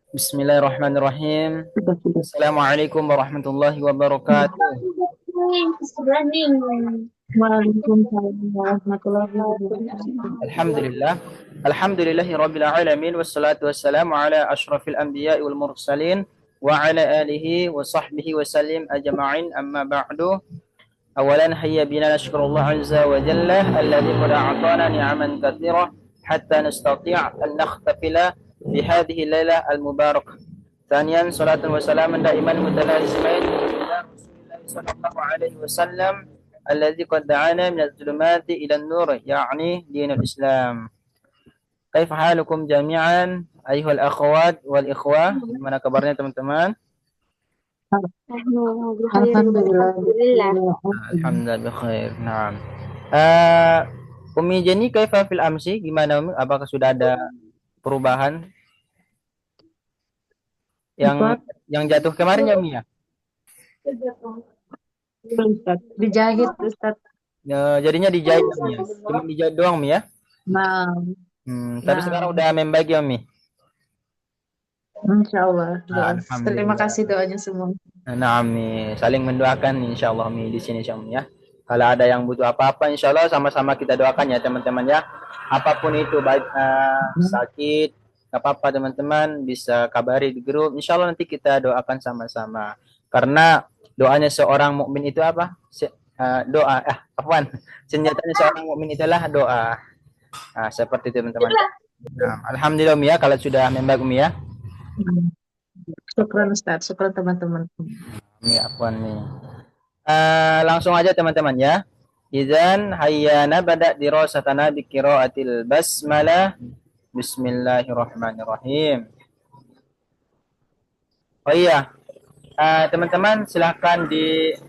Bismillahirrahmanirrahim. Assalamualaikum warahmatullahi wabarakatuh. Waalaikumsalam warahmatullahi wabarakatuh. Alhamdulillah. Alhamdulillahi rabbil alamin. Wassalatu wassalamu ala ashrafil anbiya'i wal mursalin. Wa ala alihi wa sahbihi wa sallim ajma'in amma ba'du. Awalan hayya bina nashkurullah azza wa jalla alladhi qad a'tana ni'aman katsirah hatta nastati' an nakhtafila fi hadhihi al-lailah al-mubarakah. ثانيا صلاة وسلاما دائما متلازمين إلى رسول الله صلى الله عليه وسلم الذي قد دعانا من الظلمات إلى النور يعني دين الإسلام. كيف حالكم جميعا أيها الأخوات والإخوة؟ Gimana kabarnya teman-teman? Alhamdulillah. Alhamdulillah bikhair. Naam. Umi Jenny kaifa fil amsi? Gimana Umi? Apakah sudah ada perubahan yang Apa? yang jatuh kemarin ya Umi ya? Ustaz. Dijahit Ustaz. Jadinya dijahit Umi ya? Cuma dijahit doang Umi ya? Nah, Tapi sekarang udah membaik ya Umi? Insya Allah. Doa. Terima Alhamdulillah. kasih doanya semua. Nah, Ami, saling mendoakan insya Allah Ami di sini insya Allah ya. Kalau ada yang butuh apa-apa insya Allah sama-sama kita doakan ya teman-teman ya. Apapun itu baik sakit, nggak apa-apa teman-teman bisa kabari di grup. Insya Allah nanti kita doakan sama-sama. Karena doanya seorang mukmin itu apa? Doa. Apaan? Senjatanya seorang mukmin itulah doa. Nah, seperti itu teman-teman. Nah, Alhamdulillah Umi ya kalau sudah membaik Umi ya. Syukran Ustaz. Syukran teman-teman. Umi afwan nih. Langsung aja teman-teman ya. Idzan hayya nabda dirasatana bi qiraatil basmalah. Bismillahirrahmanirrahim. Oh iya, teman-teman silahkan ditulis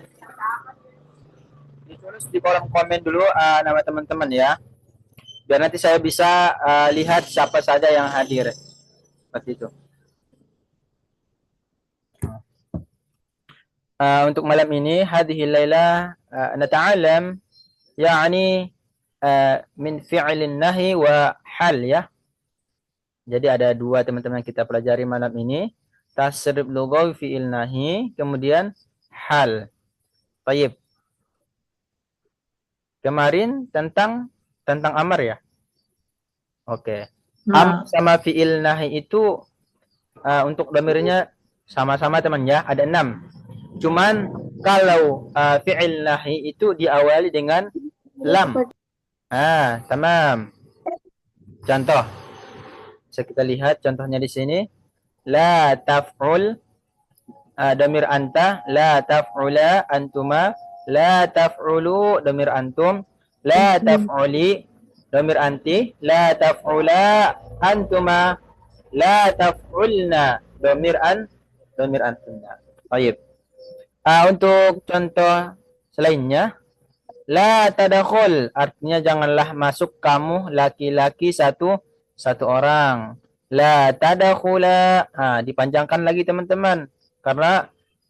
di kolom komen dulu nama teman-teman ya. Biar nanti saya bisa lihat siapa saja yang hadir. Seperti itu. Untuk malam ini hadhihi lailah nata'alam yani min fi'lin nahi wa hal ya. Jadi ada dua teman-teman kita pelajari malam ini. Tasrif lughawi fi'il nahi, kemudian hal. Baik. Kemarin tentang amar ya. Oke. Amar sama fi'il nahi itu untuk dhamirnya sama-sama teman ya, ada 6. Cuman kalau fi'il nahi itu diawali dengan lam. Tamam. Contoh. Bisa kita lihat contohnya di sini. La taf'ul damir anta, la taf'ula antuma, la taf'ulu damir antum, la taf'uli damir anti, la taf'ula antuma, la taf'ulna damir antunna. Baik. Untuk contoh selainnya, la tadakhul artinya janganlah masuk kamu laki-laki satu orang. La tadakhula dipanjangkan lagi teman-teman karena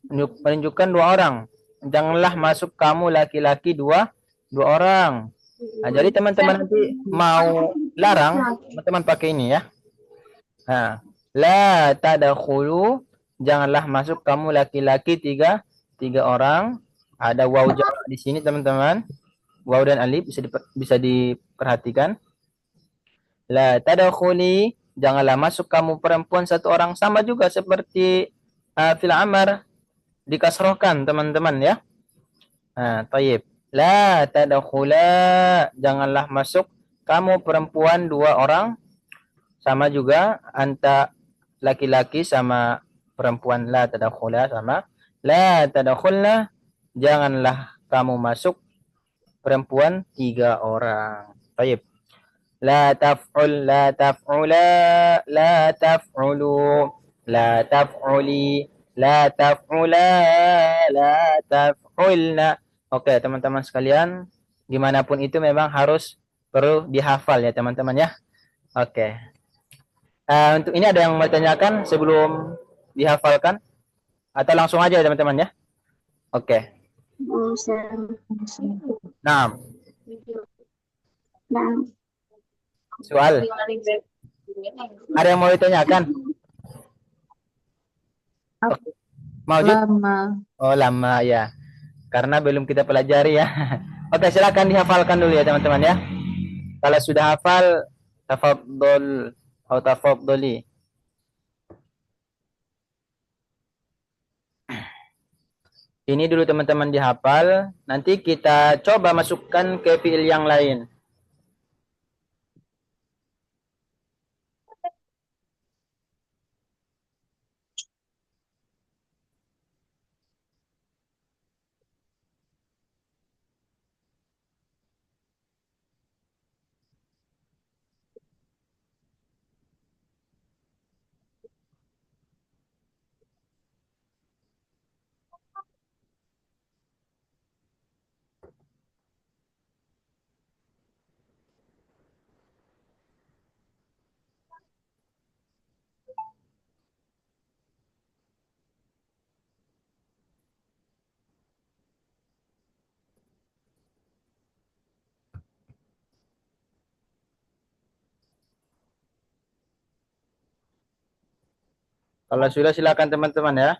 menunjukkan 2 orang. Janganlah masuk kamu laki-laki dua orang. Jadi teman-teman nanti mau larang teman-teman pakai ini ya. La tadakhulu janganlah masuk kamu laki-laki tiga orang. Ada waw jamak di sini teman-teman. Waw dan alif bisa diperhatikan. La tadakhuli janganlah masuk kamu perempuan satu orang, sama juga seperti fil amar dikasrohkan teman-teman ya. Tayyib. La tadakhula janganlah masuk kamu perempuan 2 orang, sama juga anta laki-laki sama perempuan. La tadakhula sama la tadakhulna janganlah kamu masuk perempuan 3 orang. Tayyib. La taf'ul, la taf'ula, la taf'ulu, la taf'uli, la taf'ula, la taf'ulna. Oke, teman-teman sekalian, dimanapun itu memang perlu dihafal ya teman-teman ya. Oke. Untuk ini ada yang mau tanyakan sebelum dihafalkan? Atau langsung aja ya teman-teman ya? Oke. Nah. Soal. Ada yang mau ditanyakan? Apa? Maujud? Lama. Oh, lama ya. Karena belum kita pelajari ya. Oke, silakan dihafalkan dulu ya teman-teman ya. Kalau sudah hafal, tafadhol atau tafadholi. Ini dulu teman-teman dihafal. Nanti kita coba masukkan ke fiil yang lain. Kalau sudah silakan teman-teman ya.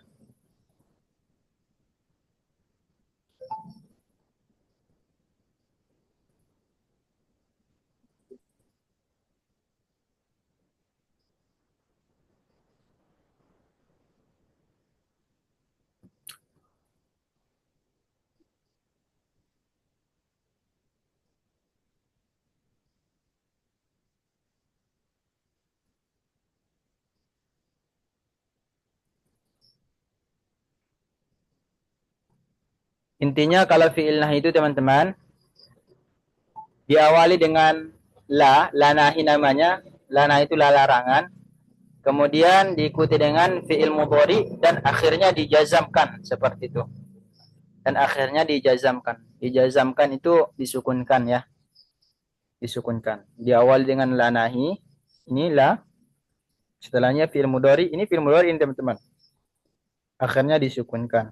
Intinya kalau fiil nahi itu teman-teman diawali dengan la nahi namanya. La nahi itu la larangan. Kemudian diikuti dengan fiil mudhari dan akhirnya dijazamkan seperti itu. Dan akhirnya dijazamkan. Dijazamkan itu disukunkan ya. Disukunkan. Diawali dengan la nahi. Ini la. Setelahnya fiil mudhari. Ini fiil mudhari ini teman-teman. Akhirnya disukunkan.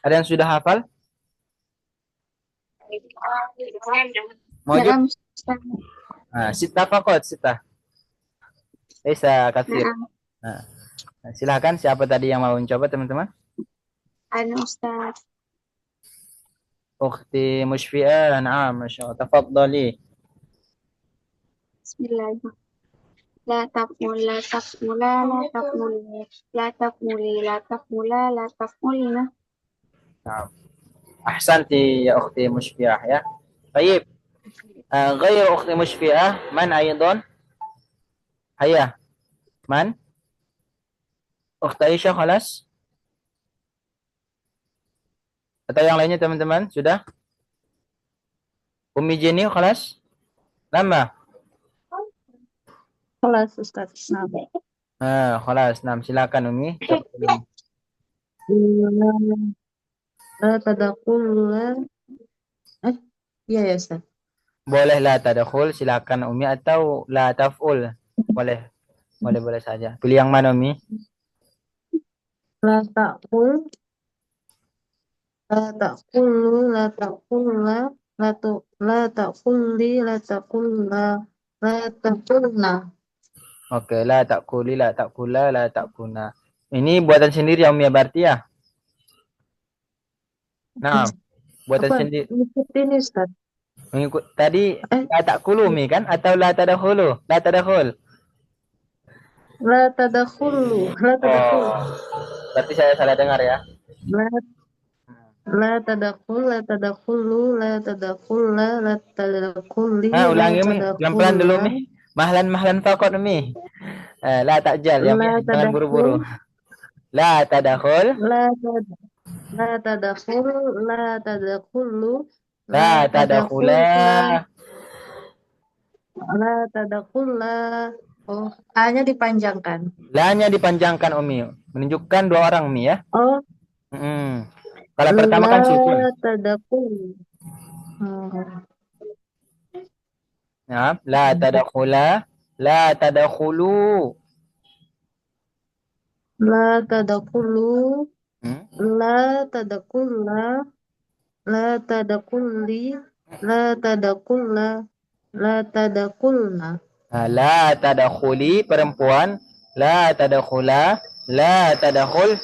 Ada yang sudah hafal? Mawjud? Naam, Ustaz. Nah, sita fakot, sita. Bisa kafir. Naam. Nah, silahkan siapa tadi yang mau mencoba teman-teman? Ustaz. Ukhti Mushfi'ah, na'am, Masya Allah. Tafadhali. Bismillahirrahmanirrahim. La taqmul, la taqmula, la taqmuli, la taqmuli, la taqmula, la taqmulina. Na'am. Ahsanti ya Ukhti Mushfi'ah ya. Baik. غير أخت مشفئة من أيضا هيا من أخت Aisyah خلاص atau yang lainnya teman-teman sudah Umi Jenny خلاص lama Kelas Ustaz. خلاص nah silakan Umi La tadakul. Iya ya Ustaz. boleh la tadakhul silakan Umi atau la taf'ul boleh boleh saja pilih yang mana Umi La takul. La takulu. La takulla. La takulli. La takulla. La takulna. oke la takuli la takula la takuna ini buatan sendiri ya Umi ya berarti ya nah buatan Apa? sendiri Ngikutin ini Ustaz. mengikut tadi Eh, la takulu Umi kan atau la tadakhulu la tadakhul La tadakulu. La tadakul. oh berarti saya salah dengar ya La La tadakul. La tadakulu. La tadakulla. La tadakulli. La ulangi Mi pelan-pelan dulu tadakulla. Mi mahlan fakot Mi la takjal ya Mi La jangan buru-buru tadakul. la tadakhul La tad- La tadakul. La tadakulu. La la tadakhula tadakulla. La tadakulla. Oh, A-nya dipanjangkan. la-nya dipanjangkan Umi menunjukkan dua orang Mi ya Oh, kalau pertama la kan sukun tadakul. Oh, ya la tadakhula la tadakhulu La tadkhulu. Hmm? La tadkhulla. La tadkhulli. La tadkhulla. La tadkhulna. Nah, la tadakhuli perempuan, la tadakhula, la tadakhul,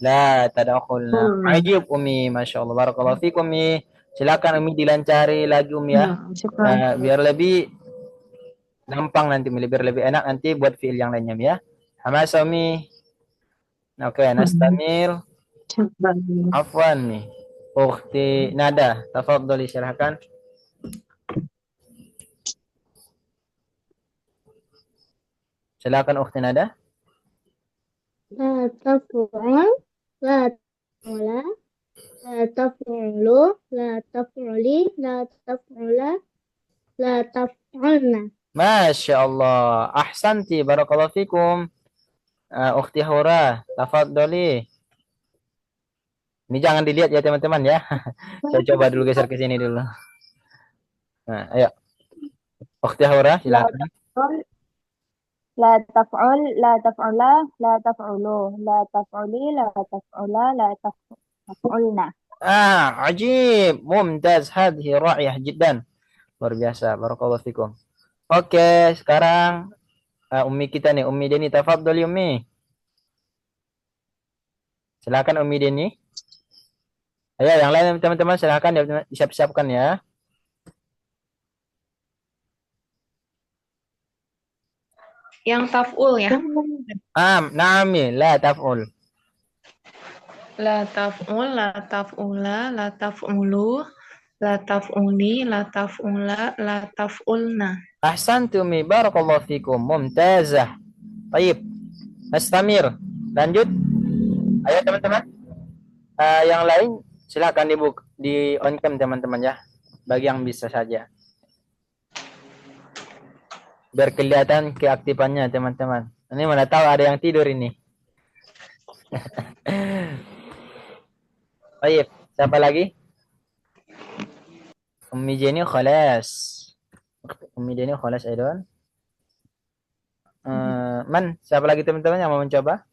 la tadakhulna. Khulna. Ajib Umi, Masya Allah. Barakallahu fikum Umi. Silakan Umi dilancari lagi Umi ya. Nah, syukran. Biar lebih gampang nanti, Umi. Biar lebih enak nanti buat fiil yang lainnya ya. Hamasa Umi. Oke, nastamir. Syukran. Afwan nih. Ukhti Nada, tafadhali silahkan. Silakan Ukhti Nada. La taf'ul, la taf'ula, la taf'ulu, la taf'uli, la taf'ula, la taf'ulna. Masya Allah. Ahsanti, barakallahu fikum. Ukhti Hura, tafadhali. Ini jangan dilihat ya teman-teman ya. Saya coba dulu geser ke sini dulu. Nah, ayo. Ukhti Hura, La silakan. taf'ul, la taf'ul, la taf'ula, la taf'ulu, la taf'uli, la taf'ula, la taf'ulna. Ajib. Mumtaz. Hadhi ra'iyah jiddan. Luar biasa. Barakallahu fikum. Oke, sekarang Ummi kita nih. Ummi Deni, tafadhali Ummi. Silakan Ummi Deni. Ayo, yang lain teman-teman silakan disiap-siapkan ya. Yang taf'ul ya. Naami, la taf'ul. La taf'ul, la taf'ula, la taf'ulu, la taf'uli, la taf'ula, la taf'ulna. Ahsantumi, barakallahu fikum. Mumtazah. Baik. Nastamir. Lanjut. Ayo teman-teman. Yang lain silakan di on cam teman-teman ya. Bagi yang bisa saja. Biar kelihatan keaktifannya teman-teman. Ini mana tahu ada yang tidur ini. Baik, siapa lagi? Ummi Jenny khalas. Ummi Jenny khalas Aidon. Siapa lagi teman-teman yang mau mencoba?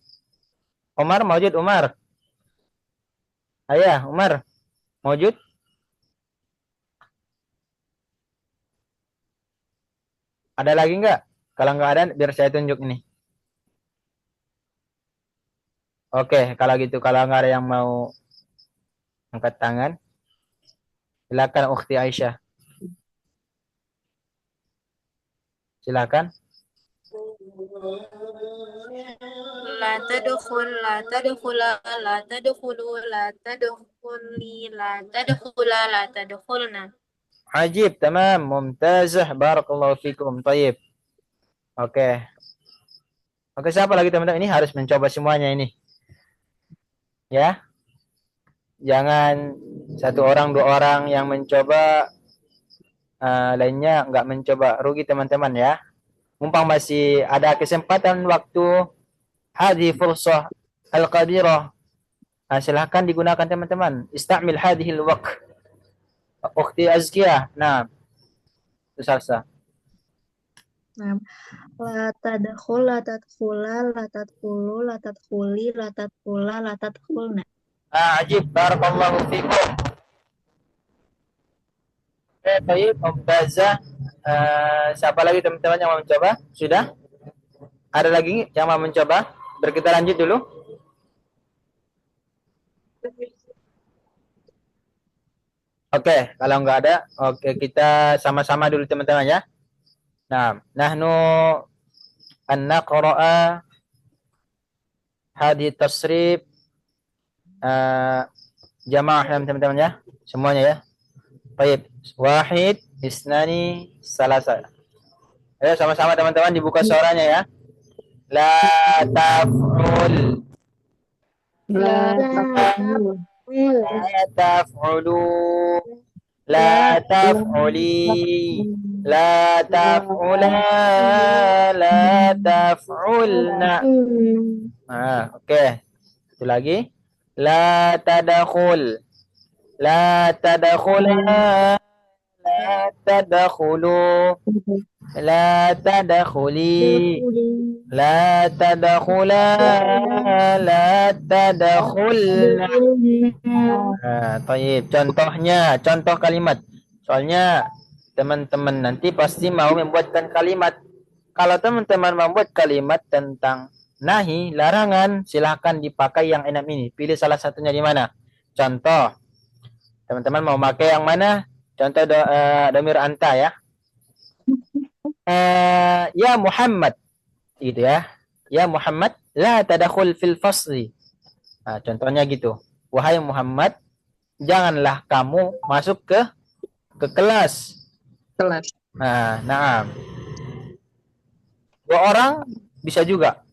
Umar, maujud Umar. Ayah, Umar. Maujud? Ada lagi nggak? Kalau nggak ada, biar saya tunjuk ini. Oke, kalau gitu. Kalau nggak ada yang mau angkat tangan, silakan Ukhti Aisyah. Silakan. La tadkhul, la tadkhula, la tadkhulu, la tadkhuli, la tadkhula, la tadkhulna. Ajib, tamam, mumtazah, barakallahu fikum. Tayyib. Oke. Oke, siapa lagi teman-teman? Ini harus mencoba semuanya ini. Ya. Jangan satu orang, dua orang yang mencoba, lainnya nggak mencoba. Rugi teman-teman ya. Mumpang masih ada kesempatan waktu, hadhi fursah al-qadirah. Silahkan digunakan teman-teman. Istamil hadhil waqt. Ukhti Azkiyah. Nah, itu salsa. Nah, la tadkhul, la tadkhula, la tadkhulu, la tadkhuli, la tadkhula, la tadkhulna. Ajib, barakallahu fikum. Baik, mumtazah. Siapa lagi teman-teman yang mau mencoba? Sudah? Ada lagi yang mau mencoba? Kita lanjut dulu. Oke, kalau nggak ada, oke kita sama-sama dulu teman-teman ya. Nah, nahnu an-naqra'a hadhi tasrif jamaah teman-teman ya. Semuanya ya. Baik, wahid, isnani, salasa. Ayo sama-sama teman-teman dibuka suaranya ya. La taf'ul. La taf'ul. La taf'ulu. La taf'uli. La taf'ula. La taf'ulna. Oke. Itu lagi. La tadakhul. La tadakhula. La tadkhulu. La tadkhuli. La tadkhula. La tadkhulna. Taib. Contoh kalimat. Soalnya teman-teman nanti pasti mau membuatkan kalimat. Kalau teman-teman membuat kalimat tentang nahi, larangan, silahkan dipakai yang enam ini. Pilih salah satunya di mana. Contoh, teman-teman mau pakai yang mana? Contoh domir anta ya. Ya Muhammad, gitu ya. Ya Muhammad, la tadakhul fil fasli. Nah, contohnya gitu. Wahai Muhammad, janganlah kamu masuk ke kelas. Nah. Dua orang bisa juga.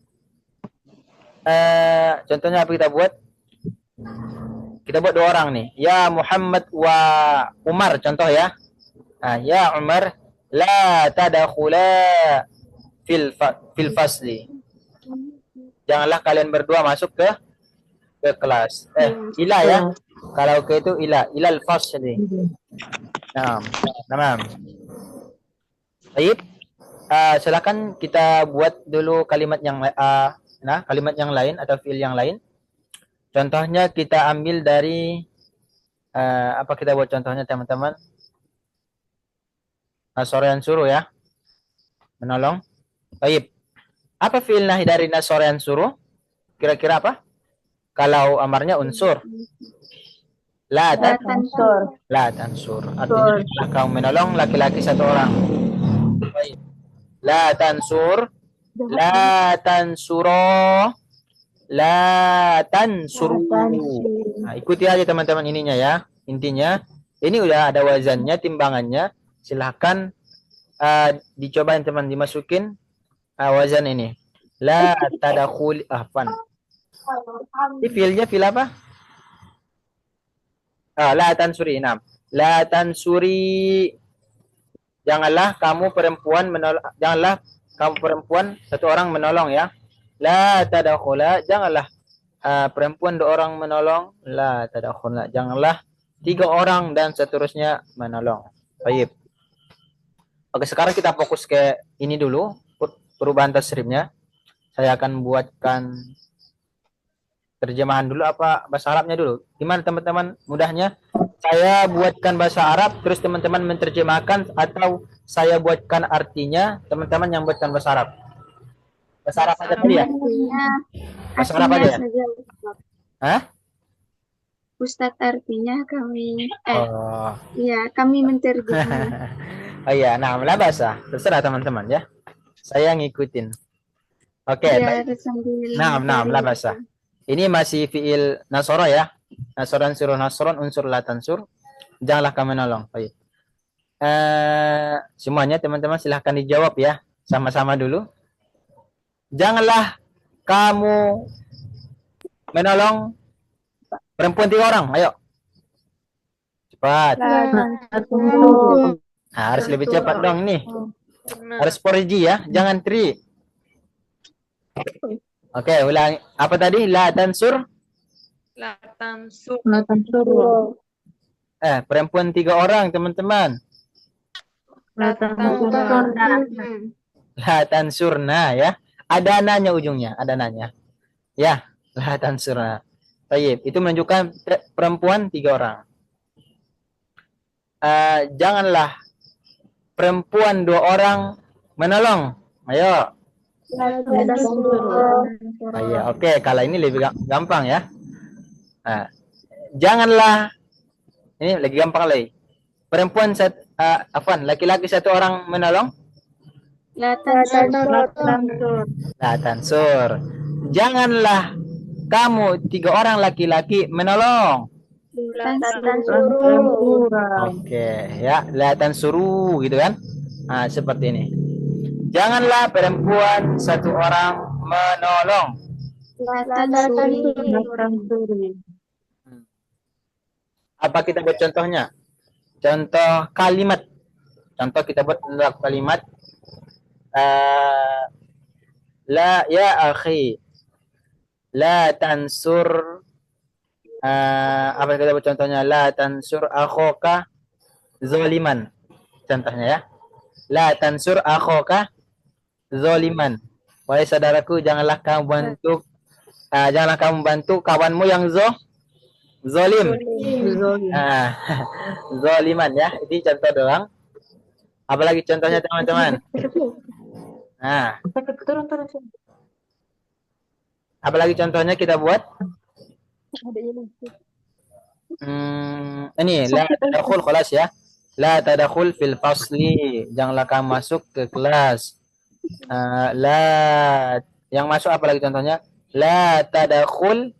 Contohnya apa kita buat? Kita buat dua orang nih. Ya Muhammad wa Umar, contoh ya. Ya Umar, la tadakhula fil fasli. Janganlah kalian berdua masuk ke kelas. Ila ya. Kalau ke itu ilal fasli. Nah. Baik. Silakan kita buat dulu kalimat yang lain atau fiil yang lain. Contohnya kita ambil dari apa kita buat contohnya teman-teman? Nasorean suruh ya. Menolong. Baik. Apa fiil nahi dari nasorean suruh? Kira-kira apa? Kalau amarnya unsur. La tansur. Artinya kamu menolong laki-laki satu orang. Baik. La tansur. La tansuro. La tansuru. Nah, ikuti aja teman-teman ininya ya. Intinya ini udah ada wazannya, timbangannya. Silahkan dicoba teman dimasukin wazan ini. La tadakhul ahfan. Ini filnya fil apa? La tansuri. Nah. La tansuri. Janganlah kamu perempuan satu orang menolong ya. La tadakhula, janganlah perempuan dua orang menolong. La tadakhula, janganlah tiga orang dan seterusnya menolong. Baik. Oke, sekarang kita fokus ke ini dulu, perubahan tasrifnya. Saya akan buatkan terjemahan dulu apa bahasa Arabnya dulu. Gimana teman-teman? Mudahnya saya buatkan bahasa Arab, terus teman-teman menerjemahkan, atau saya buatkan artinya, teman-teman yang buatkan bahasa Arab. Bahasa Arab aja tadi ya? Bahasa Arab aja ya? Hah? Ustadz, artinya kami kami menerjemah. Oh iya, nah bahasa. Terserah teman-teman ya. Saya ngikutin. Oke. Nah bahasa. Ini masih fiil nasoro ya. Nasoran suruh nasron unsur la tansur. Janganlah kamu menolong. Baik. Semuanya teman-teman silahkan dijawab ya. Sama-sama dulu. Janganlah kamu menolong perempuan tiga orang. Ayo. Cepat. Harus lebih cepat dong nih. Harus 4G ya. Jangan 3. Oke, ulang. Apa tadi? La tansur. Perempuan tiga orang, teman-teman. La tansurna ya. Ada nanya ujungnya, ada nanya. Ya, la tansurna. Baik, itu menunjukkan perempuan tiga orang. Janganlah perempuan dua orang menolong. Ayo. Oke, kalau ini lebih gampang ya. Janganlah, ini lagi gampang lagi. Perempuan laki-laki satu orang menolong. La tansur. Janganlah kamu tiga orang laki-laki menolong. Oke, ya, la tansuru gitu kan? Seperti ini. Janganlah perempuan satu orang menolong. Apa kita buat contohnya? Contoh kalimat. Contoh kita buat kalimat. La ya akhi. La tansur. Apa kita buat contohnya? La tansur akhoka zaliman. contohnya ya. La tansur akhaka zoliman. Wahai saudaraku, janganlah kamu bantu kawanmu yang zolim. Zolim. Zoliman ya. Ini contoh doang. Apalagi contohnya teman-teman? Nah, Turun. apalagi contohnya kita buat? Ada ini. Ini la tadakhul khalas ya. La tadakhul fil fasli. Janganlah kamu masuk ke kelas. Yang masuk apa lagi contohnya? La tadakhul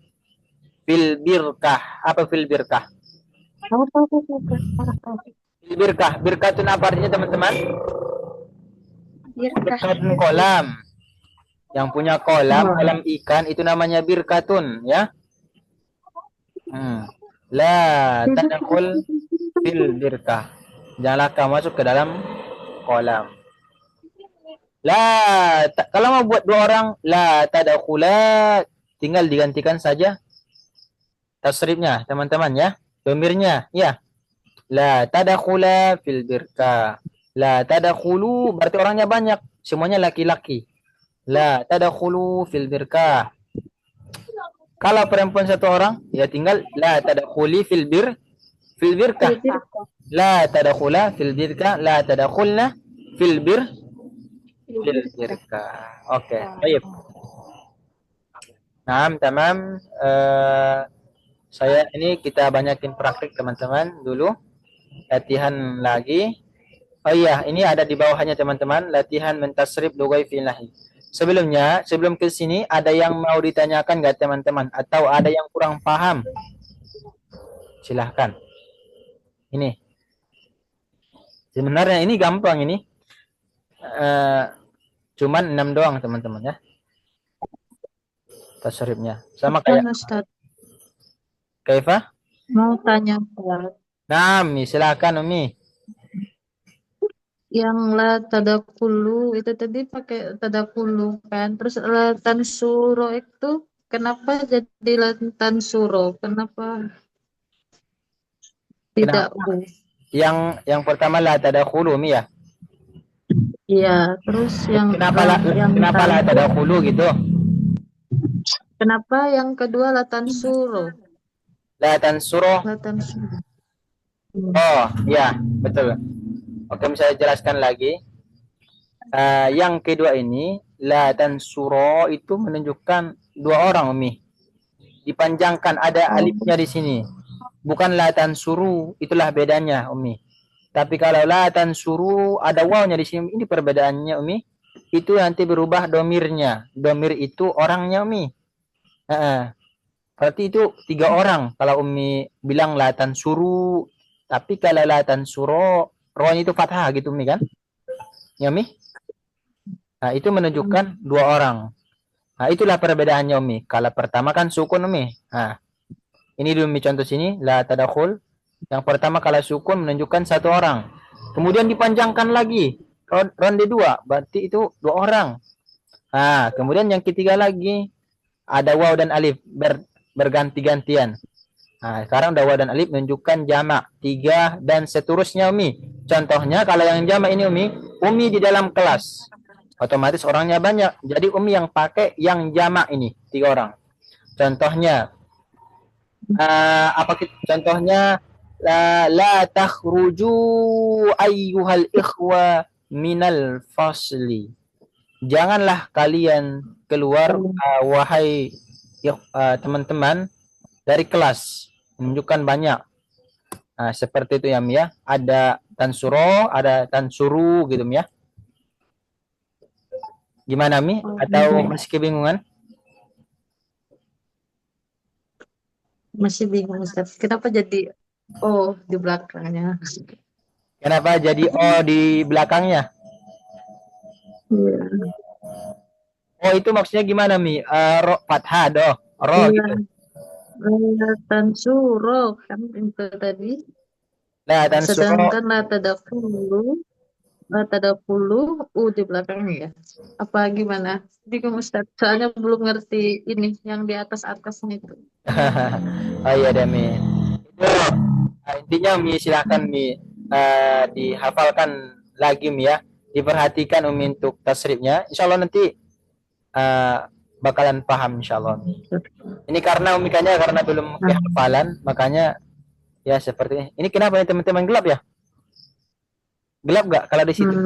fil birkah. Apa fil birkah? Tahu. Fil birkah. Birkah itu apa artinya teman-teman? Birkatun kolam. Yang punya kolam ikan itu namanya birkatun ya. La tadakhul fil birkah. Janganlah kamu masuk ke dalam kolam. Kalau mau buat dua orang, la tadakhula, tinggal digantikan saja tasrifnya, teman-teman ya. Domirnya, ya. La tadakhula fil birka. La tadakhulu berarti orangnya banyak, semuanya laki-laki. La tadakhulu fil birka. Kalau perempuan satu orang, ya tinggal la tadakhuli fil birka. La tadakhula fil birka, la tadakhulna fil birka. Oke, baik. Nah, tamam. Saya ini kita banyakin praktik teman-teman dulu. Latihan lagi. Oh iya, ini ada di bawahnya teman-teman. Latihan mentasrif lughai fi'lahi. Sebelumnya, sebelum ke sini ada yang mau ditanyakan nggak teman-teman? Atau ada yang kurang paham? Silahkan. Ini. Sebenarnya ini gampang ini. Cuman 6 doang teman-teman ya. Tasrifnya. Sama kayak Ustaz, Kaifa? mau tanya Ustaz. Nah, silakan Umi. Yang la tadakulu itu tadi pakai tadakulu kan, terus la tansuro itu kenapa jadi la tansuro? Kenapa tidak bu? Yang pertama la tadakhulu Umi ya. Iya, terus yang Kenapa la tadakhulu gitu? Kenapa yang kedua la tansuro? La tansuro. La tansuro. Oh, ya, betul. Oke, saya jelaskan lagi. Yang kedua ini la tansuro itu menunjukkan dua orang Umi. Dipanjangkan ada alifnya di sini. Bukan la tansuru, itulah bedanya Umi. Tapi kalau la tansuru ada wawnya di sini, ini perbedaannya Umi. Itu nanti berubah domirnya. Domir itu orangnya Umi. Berarti itu 3 orang kalau Umi bilang la tansuru. Tapi kalau la tansuro, rohnya itu fathah gitu Umi kan? Ya Umi? Nah, itu menunjukkan 2 orang. Nah, itulah perbedaannya Umi. Kalau pertama kan sukun Umi. Nah, ini dulu Umi contoh sini, la tadakhul. Yang pertama kalau sukun menunjukkan 1 orang. Kemudian dipanjangkan lagi. Ronde 2, berarti itu 2 orang. Nah, kemudian yang ketiga lagi ada waw dan alif berganti-gantian. Nah, sekarang ada waw dan alif menunjukkan jamak 3 dan seterusnya Umi. Contohnya kalau yang jamak ini Umi di dalam kelas. Otomatis orangnya banyak. Jadi Umi yang pakai yang jamak ini 3 orang. Contohnya contohnya la takhruju ayyuhal ikhwa minal fasli. Janganlah kalian keluar wahai teman-teman dari kelas. Menunjukkan banyak. Nah, seperti itu ya Mi ya. Ada tansuro, ada tansuru gitu Mi ya. Gimana Mi? Atau masih kebingungan? Masih bingung Ustaz. Kenapa jadi di belakangnya? Kenapa jadi O di belakangnya? Iya. Oh, itu maksudnya gimana Mi? Fathah doh. Ro gitu. Tansuro kan itu tadi. Nah, tansuro. Sedangkan la tadakulu di belakangnya ya. Apa gimana? Bingung Ustaz. Soalnya belum ngerti ini yang di atas-atasnya itu. Oh iya deh Mi. Itu intinya Mi silakan Mi dihafalkan lagi Umi ya. Diperhatikan Umi untuk tasrifnya. Insya Allah nanti bakalan paham insya Allah. Ini karena Umi karena belum kehafalan, makanya ya seperti ini. Ini kenapa nih teman-teman, gelap ya? Gelap nggak kalau di situ?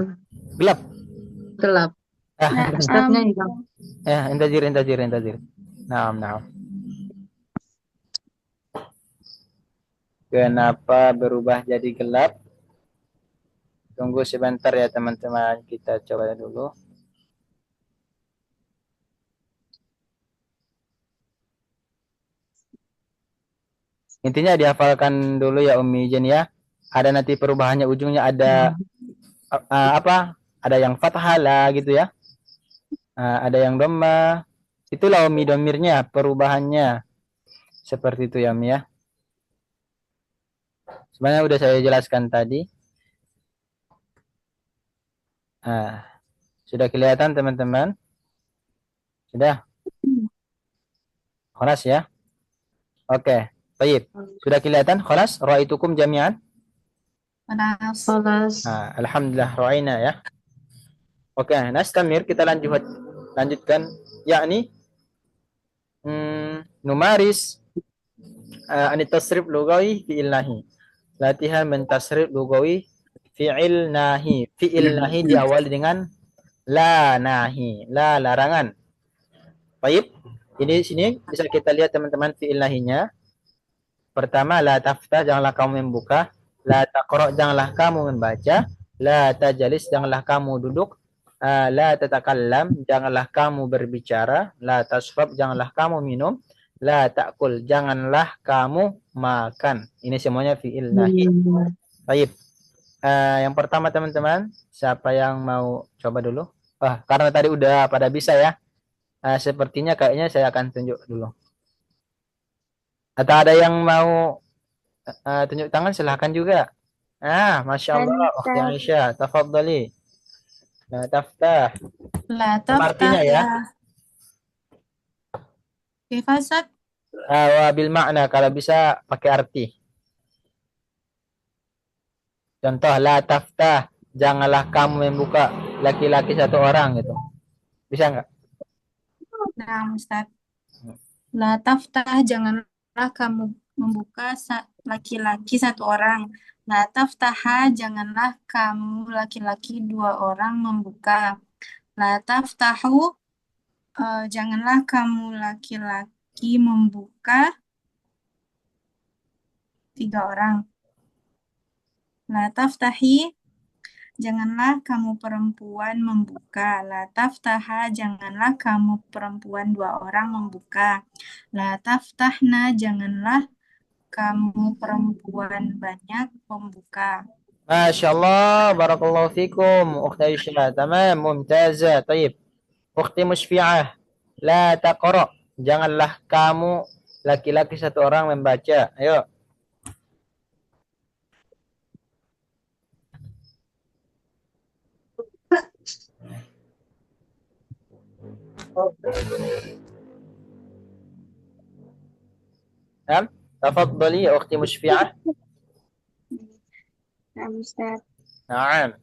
Gelap. Gelap. Ustadznya hilang. Ya, intajir. Nah. Kenapa berubah jadi gelap? Tunggu sebentar ya teman-teman, kita coba dulu. Intinya dihafalkan dulu ya Umi Jen ya. Ada nanti perubahannya, ujungnya ada apa? Ada yang fathah lah gitu ya. Ada yang dhamma. Itulah Umi domirnya, perubahannya. Seperti itu ya Umi ya. Sebenarnya udah saya jelaskan tadi. Sudah kelihatan teman-teman? Sudah? Khalas ya? Oke. Baik. Sudah kelihatan? Khalas? Ra'aitukum jami'an? Khalas. Alhamdulillah ra'aina ya. Oke, nastamir, kita lanjutkan yakni numaris anit tasrif lugawi fi'il nahi. Latihan mentasrif lugawi fi'il nahi. Fi'il nahi diawali dengan la nahi, la larangan. Baik. Ini sini bisa kita lihat teman-teman fi'il nahinya. Pertama, la taftah, janganlah kamu membuka. La taqra, janganlah kamu membaca. La tajalis, janganlah kamu duduk. La tatakallam, janganlah kamu berbicara. La tashrab, janganlah kamu minum. La ta'kul, janganlah kamu makan. Ini semuanya fi'il nahi. Baik. Yang pertama teman-teman, siapa yang mau coba dulu? Karena tadi udah pada bisa ya. Sepertinya kayaknya saya akan tunjuk dulu. Atau ada yang mau tunjuk tangan, silahkan juga. Masya Allah, Ukhti Aisyah, tafadhali. La taftah. La Artinya ya. Kifasat. Bil makna, kalau bisa pakai arti. Contoh, la taftah, janganlah kamu membuka laki-laki satu orang gitu. Bisa nggak? Nah, Ustaz. La taftah, janganlah kamu membuka laki-laki satu orang. La taftaha, janganlah kamu laki-laki dua orang membuka. La taftahu, janganlah kamu laki-laki membuka tiga orang. La taftahi, janganlah kamu perempuan membuka. La taftaha, janganlah kamu perempuan dua orang membuka. La taftahna, janganlah kamu perempuan banyak membuka. Masya Allah, barakallahu fikum, Ukhti Aisyah. Tamam, mumtazah, taib. Ukhti Musfi'ah, la taqra, janganlah kamu laki-laki satu orang membaca. Ayo. Tafadhali ya Ukhti Musfi'ah. Nah, Ustaz. Naam.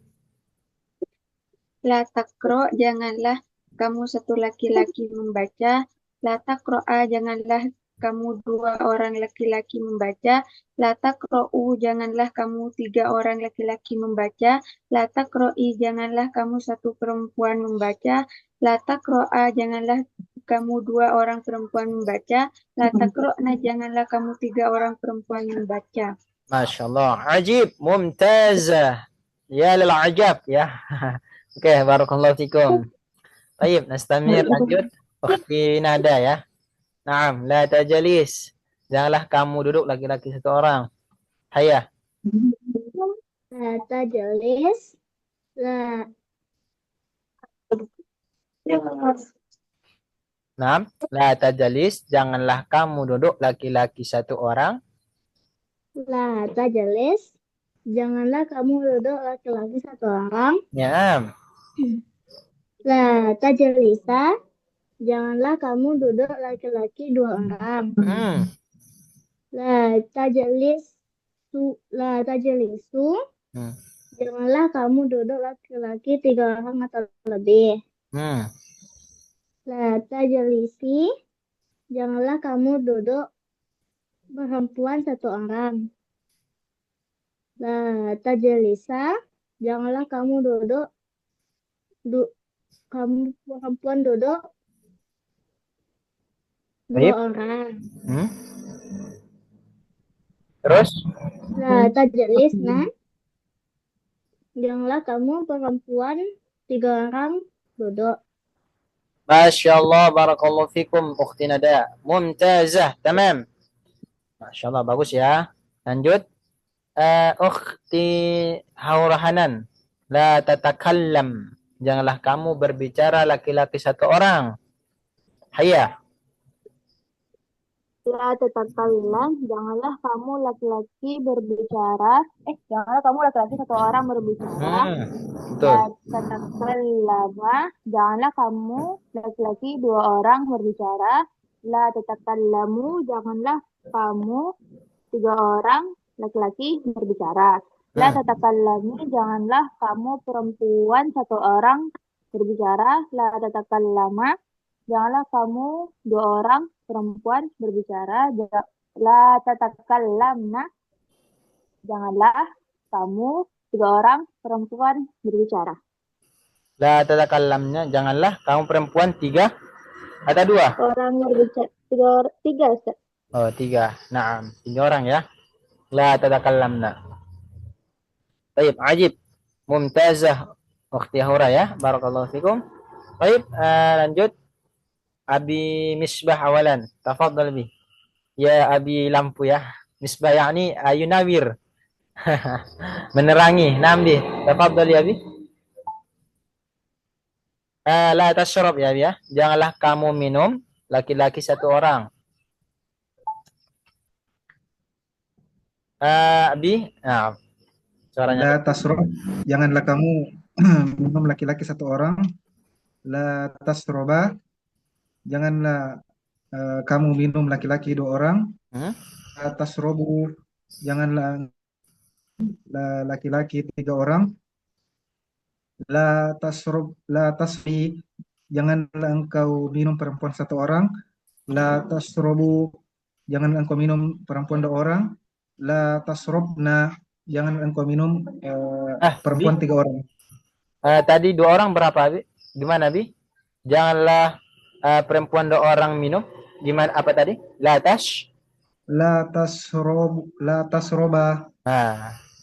La takro, janganlah kamu satu laki-laki membaca. La takro'a, janganlah kamu dua orang laki-laki membaca. La takro'u, janganlah kamu tiga orang laki-laki membaca. La takro'i, janganlah kamu satu perempuan membaca. La takro'a, janganlah kamu dua orang perempuan membaca. La takro'na, janganlah kamu tiga orang perempuan membaca. Masya Allah, ajib, mumtazah. Ya lil ajab ya. Oke, barakallahu fikum. Baik, nastamir, lanjut. Ukhti Nada ya. Naam, la tajalis. Janganlah kamu duduk laki-laki satu orang. Hayya. La tajalis. Naam, la tajalis. Janganlah kamu duduk laki-laki satu orang. La tajalis. Janganlah kamu duduk laki-laki satu orang. Naam. La tajalisa. Janganlah kamu duduk laki-laki dua orang. La tajalisu. Hmm. Janganlah kamu duduk laki-laki 3 orang atau lebih. Hmm. La tajlisi, janganlah kamu duduk perempuan 1 orang. La tajlisa, janganlah kamu kamu perempuan duduk 2 Baik. orang. Hmm. Terus? La tajlisna, janganlah kamu perempuan 3 orang duduk. Masya Allah, barakallahu fikum, ukhti Nada. Mumtazah, tamam. Masya Allah, bagus ya. Lanjut. Ukhti Haura Hanan. La tatakallam. Janganlah kamu berbicara laki-laki 1 orang. Hayya. La tatakallam, janganlah kamu laki-laki berbicara. Janganlah kamu laki-laki 1 orang berbicara. Betul. La tatakallama, janganlah kamu laki-laki 2 orang berbicara. La tatakallamu, janganlah kamu 3 orang laki-laki berbicara. La tatakallami, janganlah kamu perempuan 1 orang berbicara. La tatakallama, janganlah kamu 2 orang perempuan berbicara. La tatakallamna, janganlah kamu 3 orang perempuan berbicara. La tatakallamnya, janganlah kamu perempuan 3 atau 2? Orang berbicara 3, Ustaz. Oh, 3. Naam, 3 orang ya. La tatakallamna. Baik, ajib. Mumtazah ukhti Haura ya. Barakallahu fikum. Baik, lanjut. Abi Misbah awalan. Tafadhal bi. Ya Abi lampu ya. Misbah yakni yunawir. Menerangi. Naam bi. Tafadhal ya Abi. La tashrab ya Abi ya. Janganlah kamu minum laki-laki 1 orang. Abi, nah, suaranya. La tasrob, janganlah kamu minum laki-laki 1 orang. La tasroba, janganlah kamu minum laki-laki 2 orang. La tasrobu, janganlah laki-laki 3 orang. La tasfi, janganlah engkau minum perempuan 1 orang. La tasrobu, janganlah engkau minum perempuan 2 orang. La tasrobna, jangan engkau minum perempuan 3 orang. Tadi 2 orang berapa, Abi? Gimana, Abi? Janganlah perempuan 2 orang minum. Gimana, apa tadi? La tasroba.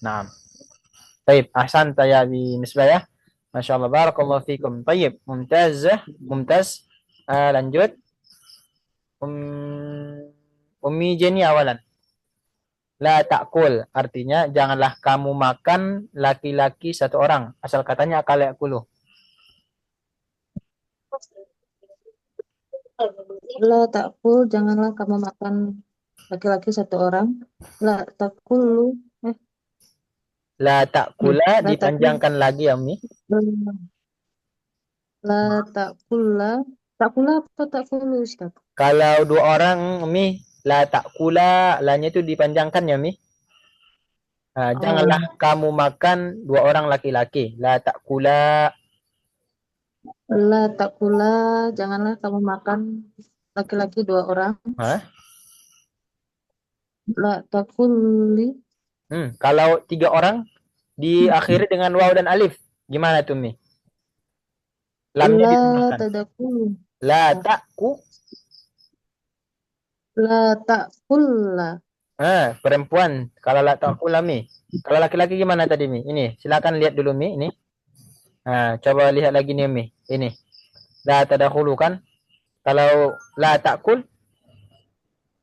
Nah. Baik, ahsanta ya Abi Misbah ya. Masya Allah, barakallahu fikum. Baik, mumtaz. Lanjut. Ummi Jenny awalan. La ta'kul, artinya janganlah kamu makan laki-laki 1 orang. Asal katanya akal yakulu. La ta'kul, janganlah kamu makan laki-laki 1 orang. La ta'kulu, La ta'kula dipanjangkan lagi ya Umi. La ta'kula. Ta'kula apa ta'kulu, Ustaz? Kalau 2 orang Umi, la ta'kula, lanya itu dipanjangkan ya Mi. Janganlah kamu makan 2 orang laki-laki. La ta'kula. La ta'kula, janganlah kamu makan laki-laki 2 orang. La ta'kuli. Kalau 3 orang diakhiri dengan waw dan alif, gimana tuh Mi? Lamnya La ditambahkan. tadakulu. La ta'ku. La ta'kulla. Perempuan. Kalau la ta'kula Mi. Kalau laki-laki gimana tadi Mi? Ini, silakan lihat dulu Mi. Ini. Coba lihat lagi nih Mi. Ini. La tadakhulu kan? Kalau la ta'kul,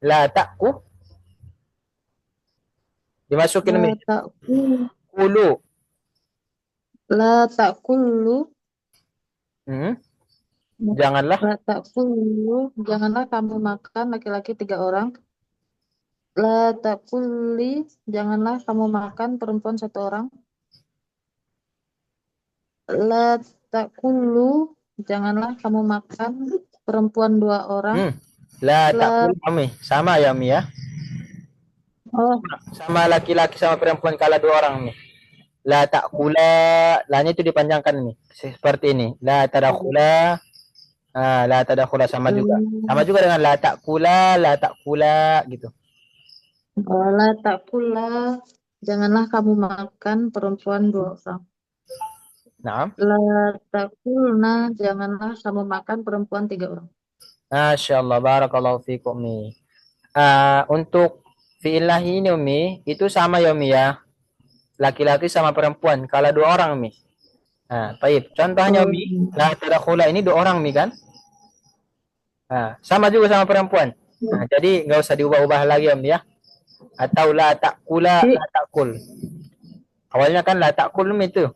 la ta'ku. Dimasukin Mi. La ta'kulu. Kulu. La ta'kulu. Janganlah. La ta'kulu. Janganlah kamu makan laki-laki 3 orang. La ta'kuli. Janganlah kamu makan perempuan 1 orang. La ta'kulu. Janganlah kamu makan perempuan 2 orang. La ta'kul Mi. Sama ya Mi ya. Oh. Sama laki-laki sama perempuan kalau 2 orang Mi. La ta'kula, la-nya itu dipanjangkan nih. Seperti ini. La tadakhula. La tadakhula sama juga. Sama juga dengan la ta'kula gitu. La tak pula, janganlah kamu makan perempuan dua orang. Nah, La tak pulna, janganlah kamu makan perempuan tiga orang. Masya Allah, barakallahu fikum nih. Untuk fi'il ini Umi, itu sama ya Umi ya. Laki-laki sama perempuan. Kalau dua orang Umi. Nah, baik. Contohnya Umi, la tadakhula ini dua orang Umi kan? Sama juga sama perempuan. Jadi nggak usah diubah-ubah lagi Umi ya. Atau la ta'kula, la ta'kul. Awalnya kan la ta'kul Umi itu.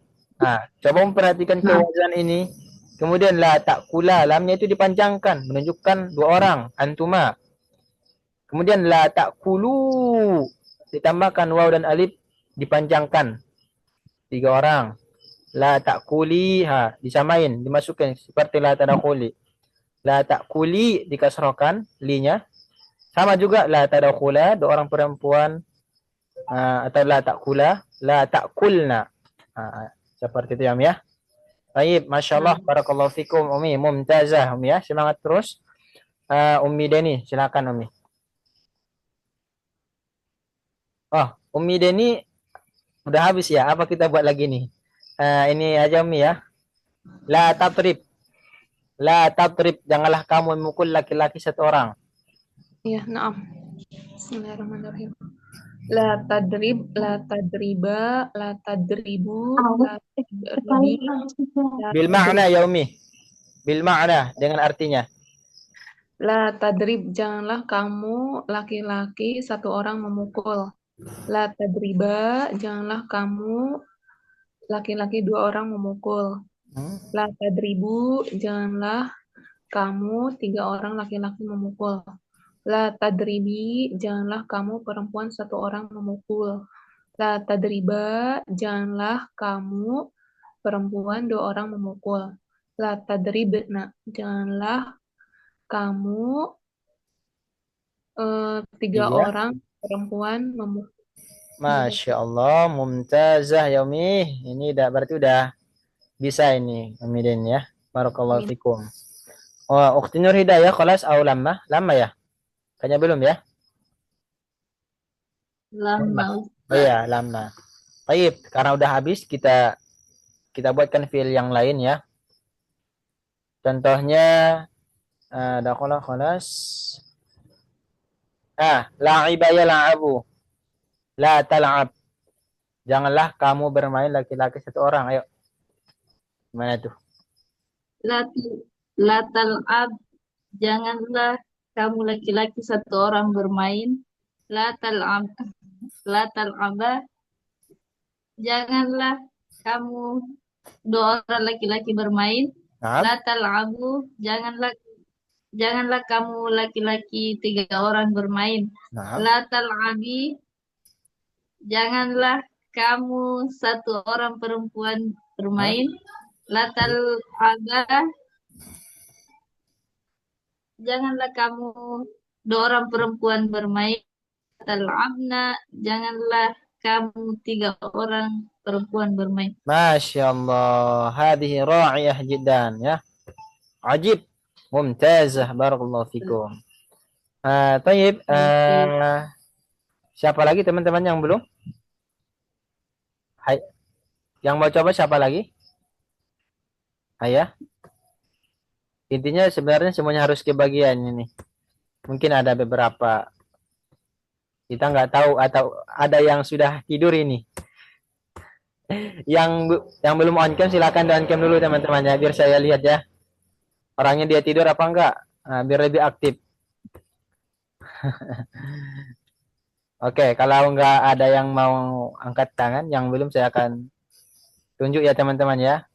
Coba memperhatikan kewazan ini. Kemudian la ta'kula, lamnya itu dipanjangkan, menunjukkan dua orang, antuma. Kemudian la ta'kulu, ditambahkan waw dan alif, dipanjangkan, tiga orang. La ta'kuli, disamain, dimasukkan seperti la tadakhuli. La ta'kuli dikasrohkan, linya. Sama juga la tadakhula, dua orang perempuan, atau la ta'kula, la ta'kulna. Seperti itu ya. Baik, Masya Allah, barakallahu fikum Umi, mumtazah Umi ya, semangat terus. Umi Deni, silakan Umi. Oh, Umi Deni udah habis ya, apa kita buat lagi nih? Ini aja Umi ya. La tatrib. La tatrib, janganlah kamu memukul laki-laki satu orang. Iya, naam. Bismillahirrahmanirrahim. La tadrib, la tadriba, la tadribu, la tadribi. Bil ma'na ya Umi. Bil ma'na, dengan artinya. La tadrib, janganlah kamu laki-laki satu orang memukul. La tadriba, janganlah kamu laki-laki dua orang memukul. La tadribu, janganlah kamu tiga orang laki-laki memukul. La tadribi, janganlah kamu perempuan satu orang memukul. La tadriba, janganlah kamu perempuan dua orang memukul. La tadribna, janganlah kamu tiga orang perempuan memukul. Masya Allah, mumtazah ya Umi. Ini berarti udah bisa ini Umi Den ya. Barakallahu fikum. Oh, Ukhti Nur Hidayah kelas au lama? Lama ya? Kayaknya belum ya? Lama. Oh iya, lama. Baik, karena udah habis kita buatkan fiil yang lain ya. Contohnya dakhala khalas. La'iba yal'abu. La tal'ab. Janganlah kamu bermain laki-laki satu orang. Ayo. Gimana tuh? La tal'ab, janganlah kamu laki-laki satu orang bermain. La tal'aba, janganlah kamu dua orang laki-laki bermain. La tal'abu, janganlah kamu laki-laki tiga orang bermain. La tal'abi, janganlah kamu satu orang perempuan bermain. La tal'aba, janganlah kamu dua orang perempuan bermain. Tal'abna, janganlah kamu tiga orang perempuan bermain. Masya Allah, hadhihi ra'iyah jiddan ya. Ajib, mumtazah, barakallahu fikum. Tayyib, siapa lagi teman-teman yang belum? Hai, yang mau coba siapa lagi? Ayah. Intinya sebenarnya semuanya harus kebagian ini. Mungkin ada beberapa kita nggak tahu atau ada yang sudah tidur ini. Yang belum on cam silakan on cam dulu teman-teman ya, biar saya lihat ya. Orangnya dia tidur apa enggak? Biar lebih aktif. Oke, kalau enggak ada yang mau angkat tangan, yang belum saya akan tunjuk ya teman-teman ya.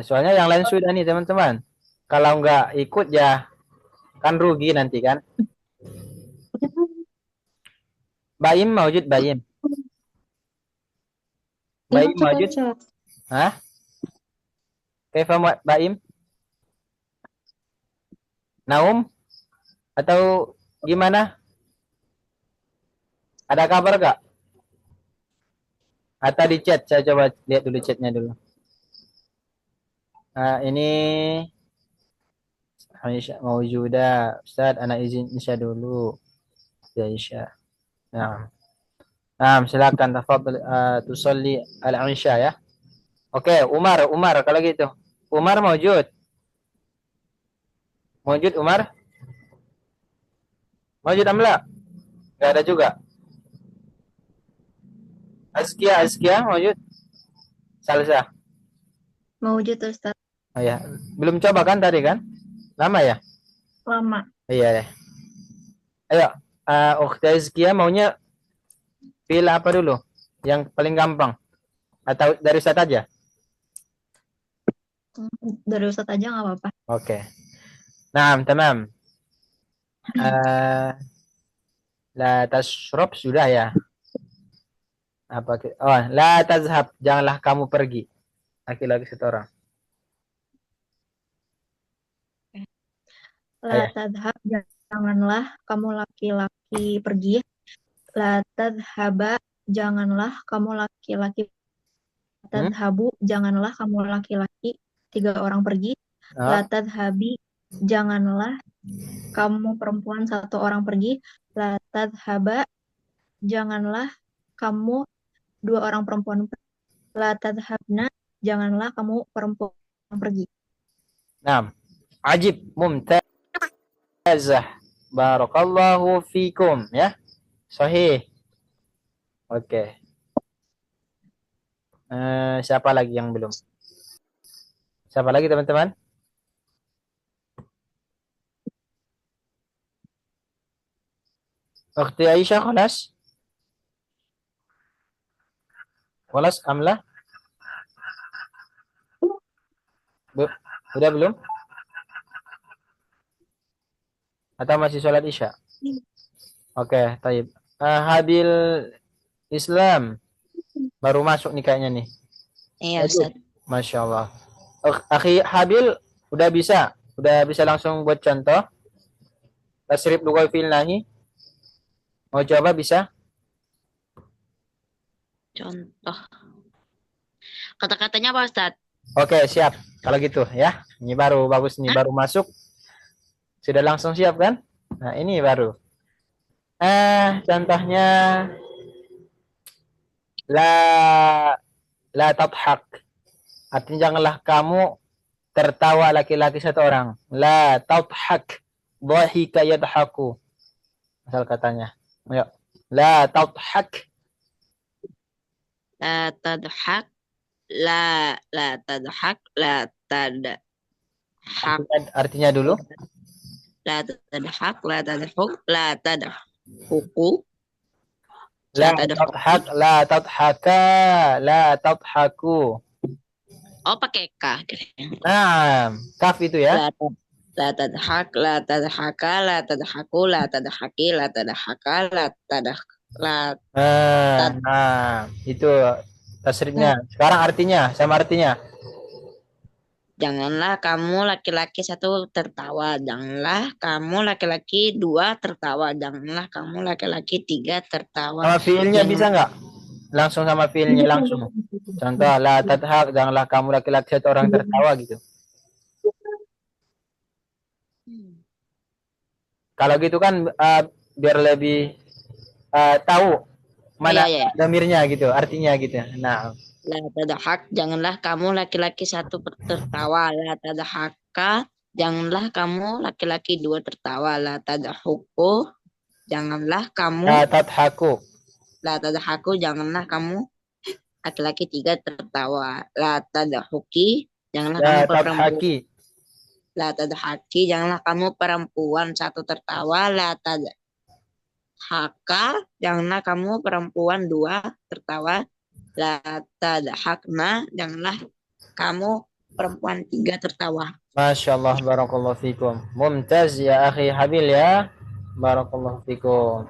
Soalnya yang lain sudah nih teman-teman. Kalau enggak ikut ya kan rugi nanti kan. Baim maujud Baim. Baim maujud. Hah? Kaifa Baim? Naum? Atau gimana? Ada kabar gak? Atau di chat, saya coba lihat dulu chatnya dulu. Ini Aisyah maujuda. Ustaz, anak izin Isya dulu. Ya Isya. Nah, silakan tafadhal tusalli al-Isya ya. Oke, Umar kalau gitu. Umar maujud. Maujud Umar? Maujud amla? Enggak ada juga. Askia maujud. Salsa. Mewujud Ustaz. Oh ya, belum coba kan tadi kan? Lama ya? Lama. Iya deh. Ayo, Ukhti Askia maunya pilih apa dulu? Yang paling gampang? Atau dari Ustaz aja? Dari Ustaz aja nggak apa-apa. Oke. Nah, tamam. La tashrab sudah ya. La tazhab, janganlah kamu pergi. Laki-laki seorang. La tadhab, janganlah kamu laki-laki pergi. La tadhaba, janganlah kamu laki-laki. Tadhabu, janganlah kamu laki-laki. 3 orang pergi. La tadhabi, janganlah kamu perempuan 1 orang pergi. La tadhaba, janganlah kamu 2 orang perempuan pergi. La tadhabna, janganlah kamu perempuan pergi. Nah, ajib, mumtazah. Barakallahu fikum ya. Sahih. Oke. Siapa lagi yang belum? Siapa lagi teman-teman? Ukhti Aisyah khalas? Khalas amla? Udah belum? Atau masih sholat Isya? Oke, taib. Habil Islam baru masuk nih kayaknya nih. Iya, Ustaz. Masya Allah. Akhi Habil udah bisa langsung buat contoh. Tasrif lughah fi'il nahi. Mau coba bisa? Contoh. Kata-katanya apa, Ustaz? Oke, siap. Kalau gitu ya. Ini baru bagus nih, baru masuk. Sudah langsung siap kan? Nah, ini baru. Contohnya la tadhak. Artinya janganlah kamu tertawa laki-laki 1 orang. La tadhak. Dhahika yadhaku. Asal katanya. Ayo. La tadhak. La tadhak. La tadhak. La tadhak. Artinya dulu. La tadhak. La tadhuk. La tadhuku. La tadhak. La tadhaka. La tadhaku. Oh, pakai K. Nah, kaf itu ya. La tadhak. La tadhaka. La tadhaku. La tadhaki. La tadhaka. La tadhak. Nah, itu tasrifnya. Sekarang artinya, sama artinya. Janganlah kamu laki-laki 1 tertawa. Janganlah kamu laki-laki 2 tertawa. Janganlah kamu laki-laki 3 tertawa. Sama fiilnya bisa nggak? Langsung sama fiilnya langsung. Contoh, la tadhak, janganlah kamu laki-laki 1 orang tertawa gitu. Kalau gitu kan biar lebih tahu mana damirnya gitu, artinya gitu. Nah, la tadhak, janganlah kamu laki-laki 1 tertawa. La tadhaka, janganlah kamu laki-laki 2 tertawa. La tadhuku, janganlah kamu la tadhaku. La tadhaku, janganlah kamu laki-laki 3 tertawa. La tadhuki, janganlah kamu perempuan. La tadhaki, janganlah kamu perempuan 1 tertawa. La tadhaka, janganlah kamu perempuan 2 tertawa. La tadhakna, janganlah kamu perempuan 3 tertawa. Masya Allah, barakallahu fikum. Mumtaz ya akhi Habil ya. Barakallahu fikum.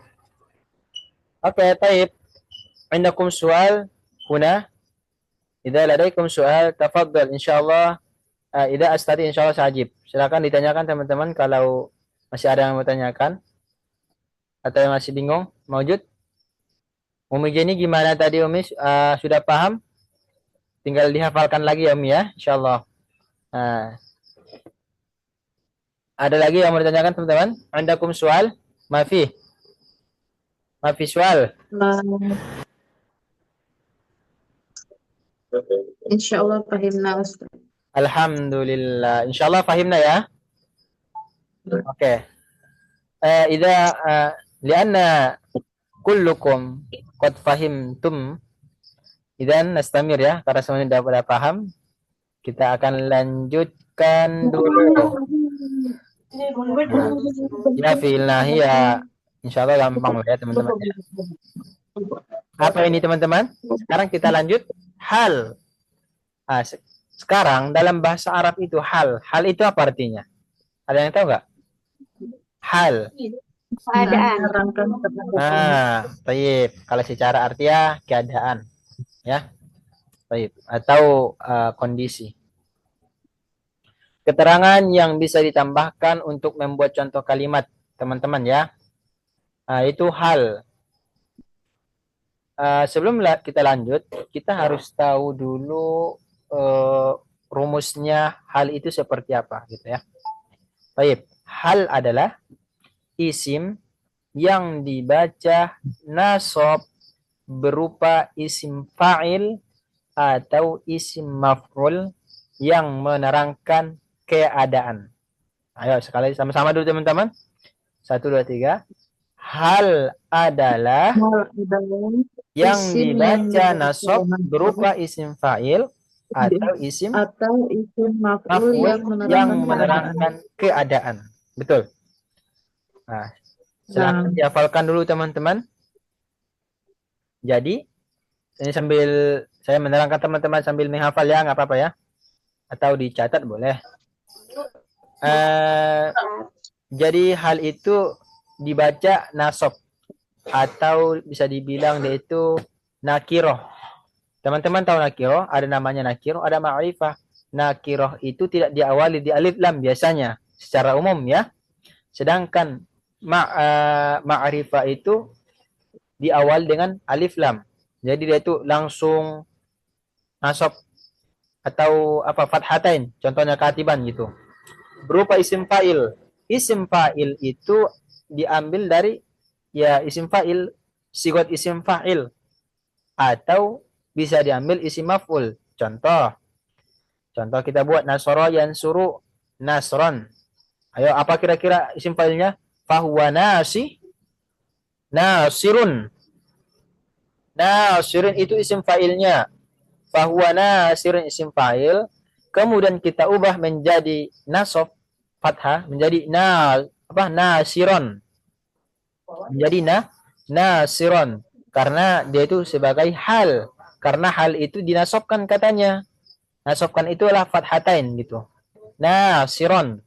Oke, taib. Indakum soal huna. Idza ladaikum soal, tafadhal insyaallah. Idza astati insyaallah sajib. Silakan ditanyakan teman-teman kalau masih ada yang mau tanyakan atau yang masih bingung. Maujud? Umi Jenny gimana tadi Umi? Sudah paham? Tinggal dihafalkan lagi ya Umi ya, insyaallah. Nah, ada lagi yang mau ditanyakan teman-teman? Andakum soal? Mafi soal. Insyaallah fahimna Ustaz. Alhamdulillah. Insyaallah fahimna ya. Oke. Idza lianna kullukum qad fahimtum. Idan nastamir ya, karena semuanya sudah paham. Kita akan lanjutkan dulu. Ya fi'ilnahi ya. Insyaallah gampang ya teman-teman. Apa ini teman-teman? Sekarang kita lanjut hal. Sekarang dalam bahasa Arab itu hal. Hal itu apa artinya? Ada yang tahu nggak? Hal. Keadaan. Baik. Kalau secara artiah keadaan, ya. Baik. Atau kondisi. Keterangan yang bisa ditambahkan untuk membuat contoh kalimat, teman-teman ya. Itu hal. Sebelum kita lanjut, kita harus tahu dulu rumusnya hal itu seperti apa, gitu ya. Baik. Hal adalah isim yang dibaca nasab berupa isim fa'il atau isim maf'ul yang menerangkan keadaan. Ayo sekali sama-sama dulu teman-teman. 1, 2, 3. Hal adalah yang dibaca nasab berupa isim fa'il atau isim maf'ul yang menerangkan keadaan. Betul. Nah, silahkan dihafalkan dulu teman-teman. Jadi, ini sambil saya menerangkan teman-teman sambil menghafal ya, nggak apa-apa ya. Atau dicatat boleh. Jadi hal itu dibaca nasab atau bisa dibilang dia itu nakiroh. Teman-teman tahu nakiroh? Ada namanya nakiroh, ada ma'rifah. Nakiroh itu tidak diawali di alif lam biasanya secara umum ya. Sedangkan ma'rifah itu diawali dengan alif lam. Jadi dia itu langsung nasab atau apa fathatain, contohnya katiban gitu. Berupa isim fa'il. Isim fa'il itu diambil dari ya isim fa'il, sigot isim fa'il atau bisa diambil isim maf'ul. Contoh kita buat nasara yansuru nasron. Ayo apa kira-kira isim fa'ilnya? Fahuwa nasirun. Nasirun itu isim fa'ilnya. Fahuwa nasirun isim fa'il. Kemudian kita ubah menjadi nasab fathah menjadi nasiron. Menjadi nasiron karena dia itu sebagai hal. Karena hal itu dinasabkan katanya. Nasabkan itulah fathatain gitu. Nasiron.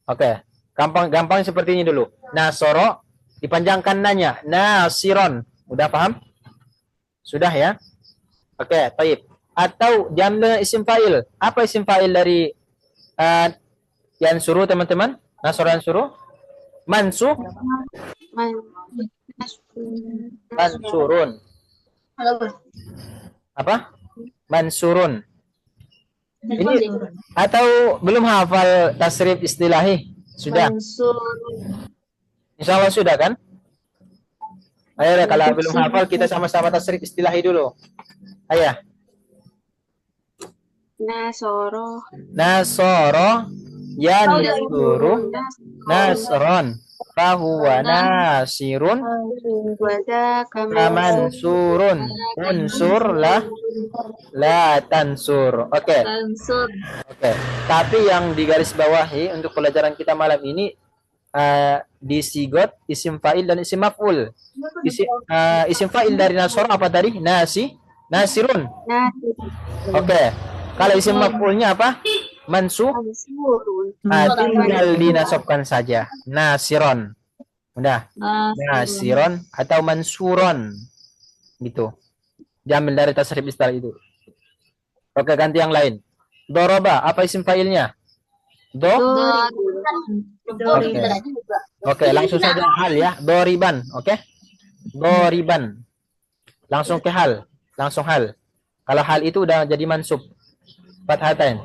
Oke, gampang seperti ini dulu. Nasoro dipanjangkan nanya. Nasiron. Udah paham? Sudah ya? Oke, baik. Atau diambil isim fa'il. Apa isim fa'il dari yansuru teman-teman? Nasoro yansuru? Mansurun. Apa? Mansurun. Ini atau belum hafal tasrif istilahi? Sudah? Insya Allah sudah kan? Ayo kalau belum hafal kita sama-sama tasrif istilahi dulu. Ayo. Nasoro yansuru nasron fahuwa nasirun mansurun unsur la tansur. Oke. Tapi yang digaris bawahi untuk pelajaran kita malam ini disigot isim fa'il dan isim maf'ul. Isim fa'il dari nasor apa tadi? Nasirun. Oke. Kalau isim maf'ulnya apa? Tinggal dinasabkan saja. Nasiron. Udah. Nasiron atau mansuron. Gitu. Diambil dari tasrif istilah itu. Oke, ganti yang lain. Doroba, apa isim fa'ilnya? Oke, langsung saja hal ya. Doriban, oke? Doriban. Langsung ke hal. Langsung hal. Kalau hal itu udah jadi mansub. Fathatain.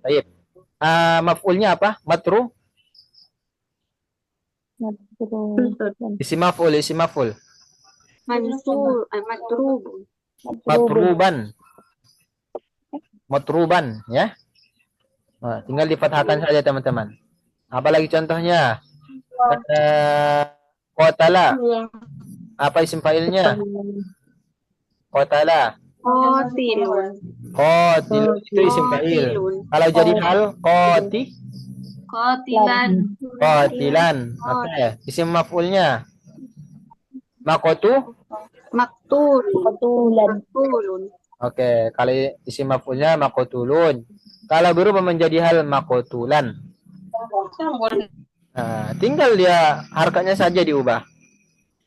Baik. Maf'ulnya apa? Matru? Isim maf'ul, isim maf'ul. Matrub. Matruban. Matruban, ya. Nah, tinggal difathahkan saja teman-teman. Apalagi contohnya? Qatala. Apa isim fa'ilnya? Qatala. Qatilun. Qatilun itu isim fa'il. Kalau jadi hal, Qatilan. qatilan. Oke, isim maf'ulnya. Makotu. Maktul. Maktulun. Oke, kalau isim maf'ulnya makotulun. Kalau berubah menjadi hal makotulan. Nah, tinggal dia harokatnya saja diubah.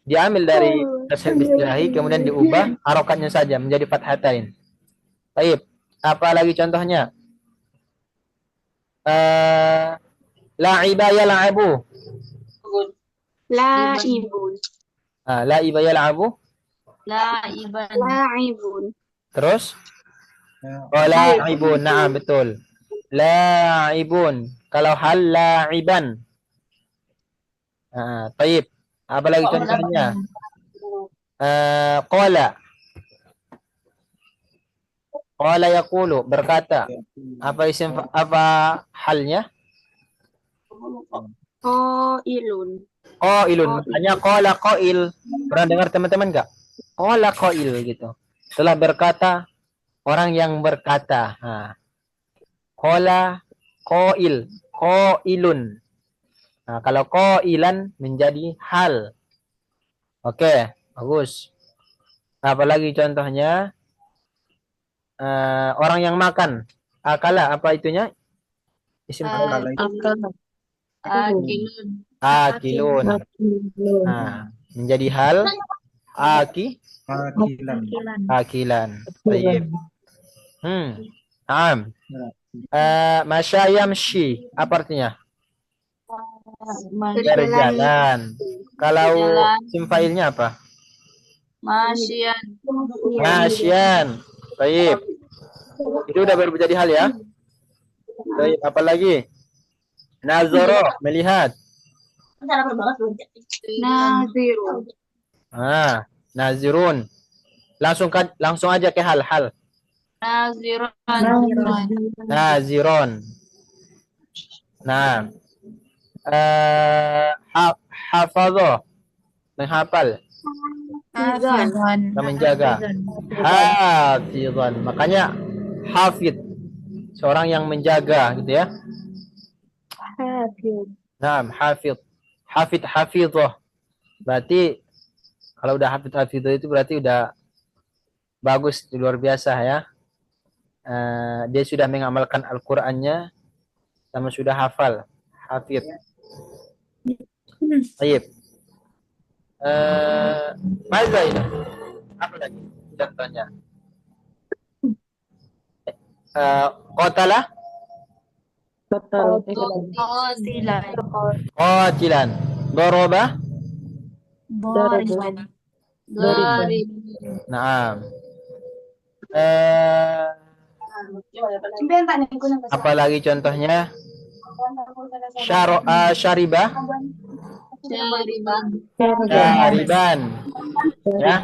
Diambil dari tasrif istilahi kemudian diubah harokatnya saja menjadi fathatain. Baik. Apa lagi contohnya? La'iba yal'abu. La'ibun. La'iba yal'abu. La'ibun. Terus? Oh, la'ibun. Nah, betul. La'ibun. Kalau hal la'iban. Baik. Apa lagi contohnya? Qala. Qala yaqulu, berkata. Apa halnya? Qailun. Qailun. Makanya qala qail. Pernah dengar teman-teman enggak? Qala qail gitu. Telah berkata orang yang berkata. Qala qail, qailun. Nah, kalau qailan menjadi hal. Oke, bagus. Apalagi contohnya? Orang yang makan. Akala, apa itunya? Isim fa'il. Akilun. Nah, menjadi hal akilan. Baik. Naam. Masya yamshi. Apa artinya? Berjalan. Kalau isim fa'ilnya apa? Masyan. Baik. Itu udah baru jadi hal ya. Baik, apa lagi? Nazoro, melihat. Nazirun. Nazirun. Langsung aja ke hal-hal. Naziron. Nah. Hafadho. Menghafal. Menjaga. Hafidhan. Makanya hafid. Seorang yang menjaga gitu ya. Nah, hafid. Hafidhoh. Berarti kalau udah hafidhoh itu berarti udah bagus, luar biasa ya. Dia sudah mengamalkan Al-Qur'annya sama sudah hafal. Hafid. Baik. Maza ini. Apa lagi contohnya? Qatala. Qatilan. Doroba. Naam. Apalagi contohnya? Syariba. Syariban. Ya.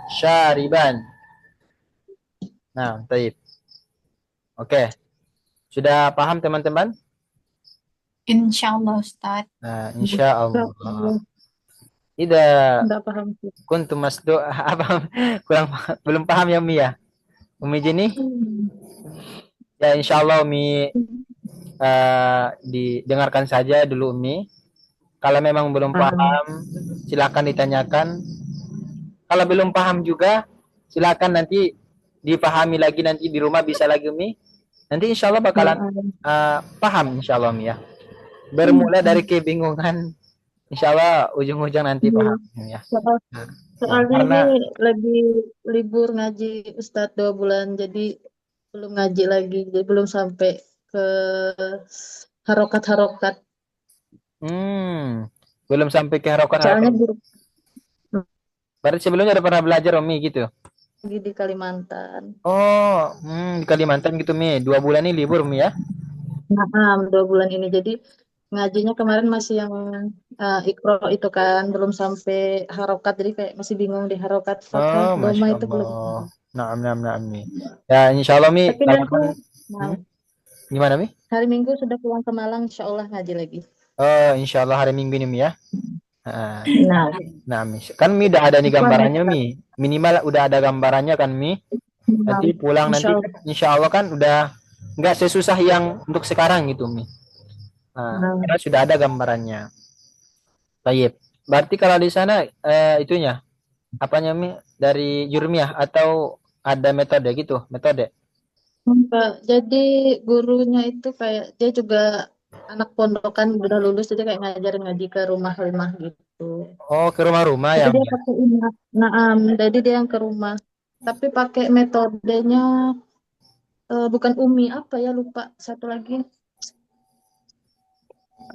Syariban. Nah, baik. Oke. Sudah paham teman-teman? Insyaallah Ustaz. Nah, insyaallah. Tidak paham. kuntum masdu apa belum paham ya Umi ya? Umi Jenny? Ya insyaallah Umi didengarkan saja dulu Umi. Kalau memang belum paham silakan ditanyakan. Kalau belum paham juga silakan nanti dipahami lagi nanti di rumah bisa lagi Umi. Nanti insyaallah bakalan paham insyaallah Umi ya. Bermula dari kebingungan insyaallah ujung-ujung nanti paham ya. Soalnya Karena ini lagi libur ngaji Ustadz 2 bulan, jadi belum ngaji lagi, jadi belum sampai ke harokat-harokat. belum sampai ke harokat. Soalnya Berarti sebelumnya udah pernah belajar Umi gitu. Lagi di Kalimantan. Oh, di Kalimantan gitu Mi. 2 bulan ini libur Mi ya? Nah, 2 bulan ini. Jadi ngajinya kemarin masih yang ikro itu kan belum sampai harokat. Jadi kayak masih bingung di harokat fathah Oh, doma Masya itu belum. Allah. Naam, naam, naam Mi. Ya, insya Allah Mi. Tapi nanti Kalaupun, nah, gimana Mi? hari Minggu sudah pulang ke Malang, insya Allah ngaji lagi. Oh, insya Allah hari Minggu ini Mi ya. Nah, Nah, nah Mi. Kan Mi udah ada nih gambarannya Mi. Minimal udah ada gambarannya kan Mi. Nanti pulang insya nanti Allah. insya Allah kan udah nggak sesusah yang untuk sekarang gitu Mi. Nah, karena sudah ada gambarannya. Baik. Berarti kalau di sana itunya apanya Mi dari Jurmiyah atau ada metode gitu, metode. Enggak, jadi gurunya itu kayak dia juga anak pondokan udah lulus, jadi kayak ngajarin ngaji ke rumah-rumah gitu. Oh, ke rumah-rumah Tapi ya Mi. dia pakai ini, jadi dia yang ke rumah. Tapi pakai metodenya bukan Umi apa ya lupa satu lagi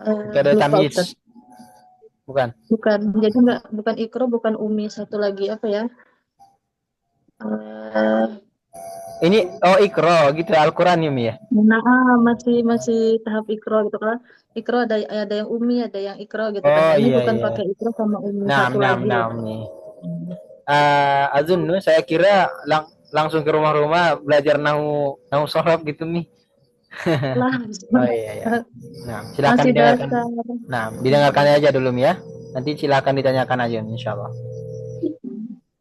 Metode lupa tamyiz. Ustaz. Bukan. Bukan, jadi enggak bukan Ikro, bukan Umi, satu lagi apa ya? Eh, Ini Iqra gitu Al-Qur'an ya Mi ya. nah, masih tahap Ikro gitu kan. Ikro ada yang Umi, ada yang Ikro gitu kan. Oh Nah, ini iya bukan iya. pakai Ikro sama Umi, Naam, satu naam, lagi naam lupa. Mi. Azun saya kira langsung ke rumah-rumah belajar nahu nahu sorof gitu Mi. Lah, Oh iya ya. Nah, silakan masih didengarkan. dasar. Nah, didengarkan aja dulu Mi ya. Nanti silakan ditanyakan aja insyaallah.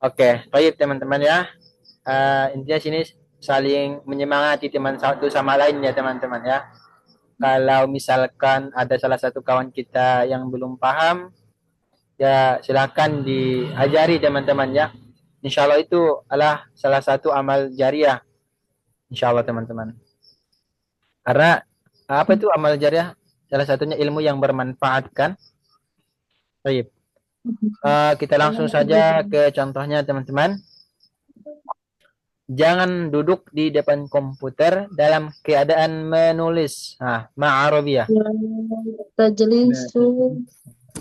Oke, baik teman-teman ya. Intinya sini saling menyemangati teman satu sama lain ya teman-teman ya. Kalau misalkan ada salah satu kawan kita yang belum paham, ya silakan diajari teman-teman ya. Insya Allah itu adalah salah satu amal jariah. Insya Allah teman-teman. Karena apa itu amal jariah? Salah satunya ilmu yang bermanfaat kan. Baik. Kita langsung saja ke contohnya teman-teman. Jangan duduk di depan komputer dalam keadaan menulis. Ma'arabiyah. Tajlisu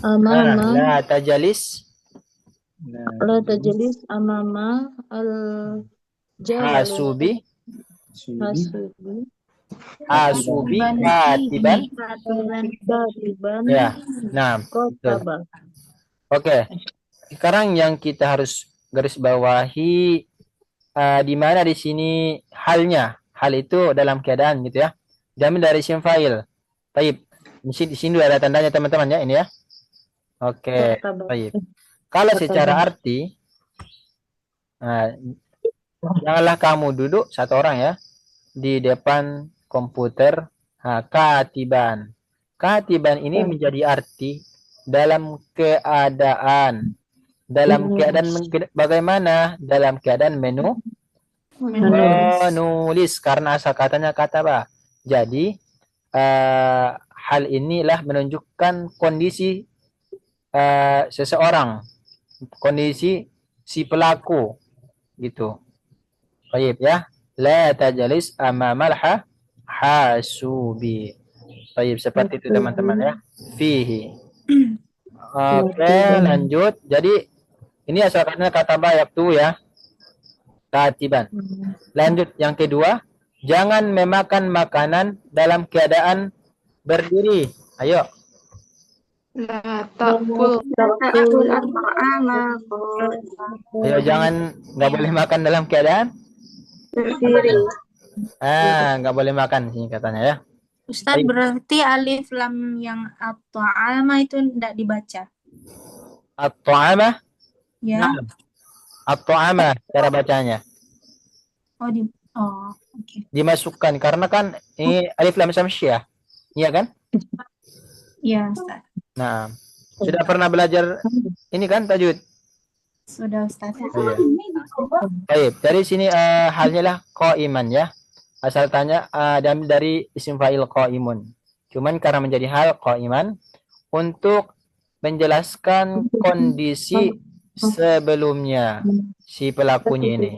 amama La tajalis la tajlis amama al hasubi hasubi hasubi katiban. katiban Ya. Nah, betul. kotabah. Oke. Sekarang yang kita harus garis bawahi di mana di sini halnya. Hal itu dalam keadaan gitu ya. Diambil dari isim fa'il. Baik. Di sini ada tandanya teman-teman ya ini ya. Oke. Baik. Kalau secara arti janganlah kamu duduk satu orang ya di depan komputer. Katiban. Katiban ini menjadi arti dalam keadaan. Dalam keadaan bagaimana? Dalam keadaan menulis karena asal katanya kataba. Jadi hal inilah menunjukkan kondisi seseorang, kondisi si pelaku gitu. Baik ya. La tajalis amamal hasubi. Baik, seperti itu teman-teman ya. Fihi. Oke, lanjut. Jadi ini asal katanya kata bayak tuh ya. Katiban. Lanjut yang kedua, jangan memakan makanan dalam keadaan berdiri. Ayo. La ta'kul at-ta'ama Ayo jangan nggak boleh makan dalam keadaan berdiri. nggak boleh makan sini katanya ya. Ustadz, Baik. berarti alif lam yang at-ta'ama itu tidak dibaca. At-ta'ama. Ya. Nah, at-ta'ama cara bacanya. Oke. Dimasukkan karena kan ini alif lam samsyah. Iya kan? Iya, Ustadz. Nah, sudah pernah belajar ini kan tajwid? Sudah, Ustadz. Iya. Baik, dari sini halnya lah qaiman ya. Asal tanya diambil dari isim fa'il qaimun. Cuman karena menjadi hal qaiman untuk menjelaskan kondisi sebelumnya si pelakunya ini.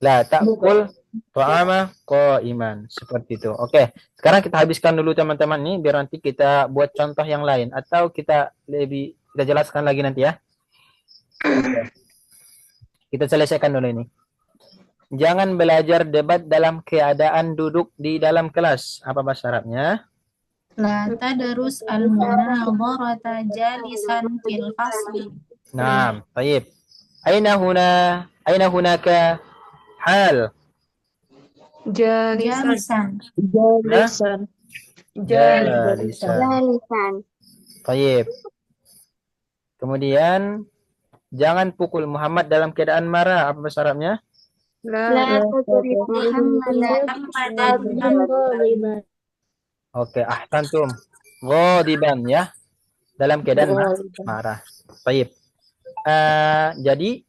La ta'kul ta'ama qaiman. Seperti itu. Oke, sekarang kita habiskan dulu teman-teman nih biar nanti kita buat contoh yang lain atau kita jelaskan lagi nanti ya. Oke. Kita selesaikan dulu ini. Jangan belajar debat dalam keadaan duduk di dalam kelas. Apa bahasa Arabnya? La tadrus al-munadharata jalisan fil fasli. Nah, baik. Aina hunaka hal. Jalisan. Jalisan. Jalisan. Jalisan. Baik. Kemudian jangan pukul Muhammad dalam keadaan marah. Apa bahasa Arabnya? La tadrib Muhammadan Ghadiban. Oke, ahsantum. Ghadiban ya. Dalam keadaan marah. Baik. Jadi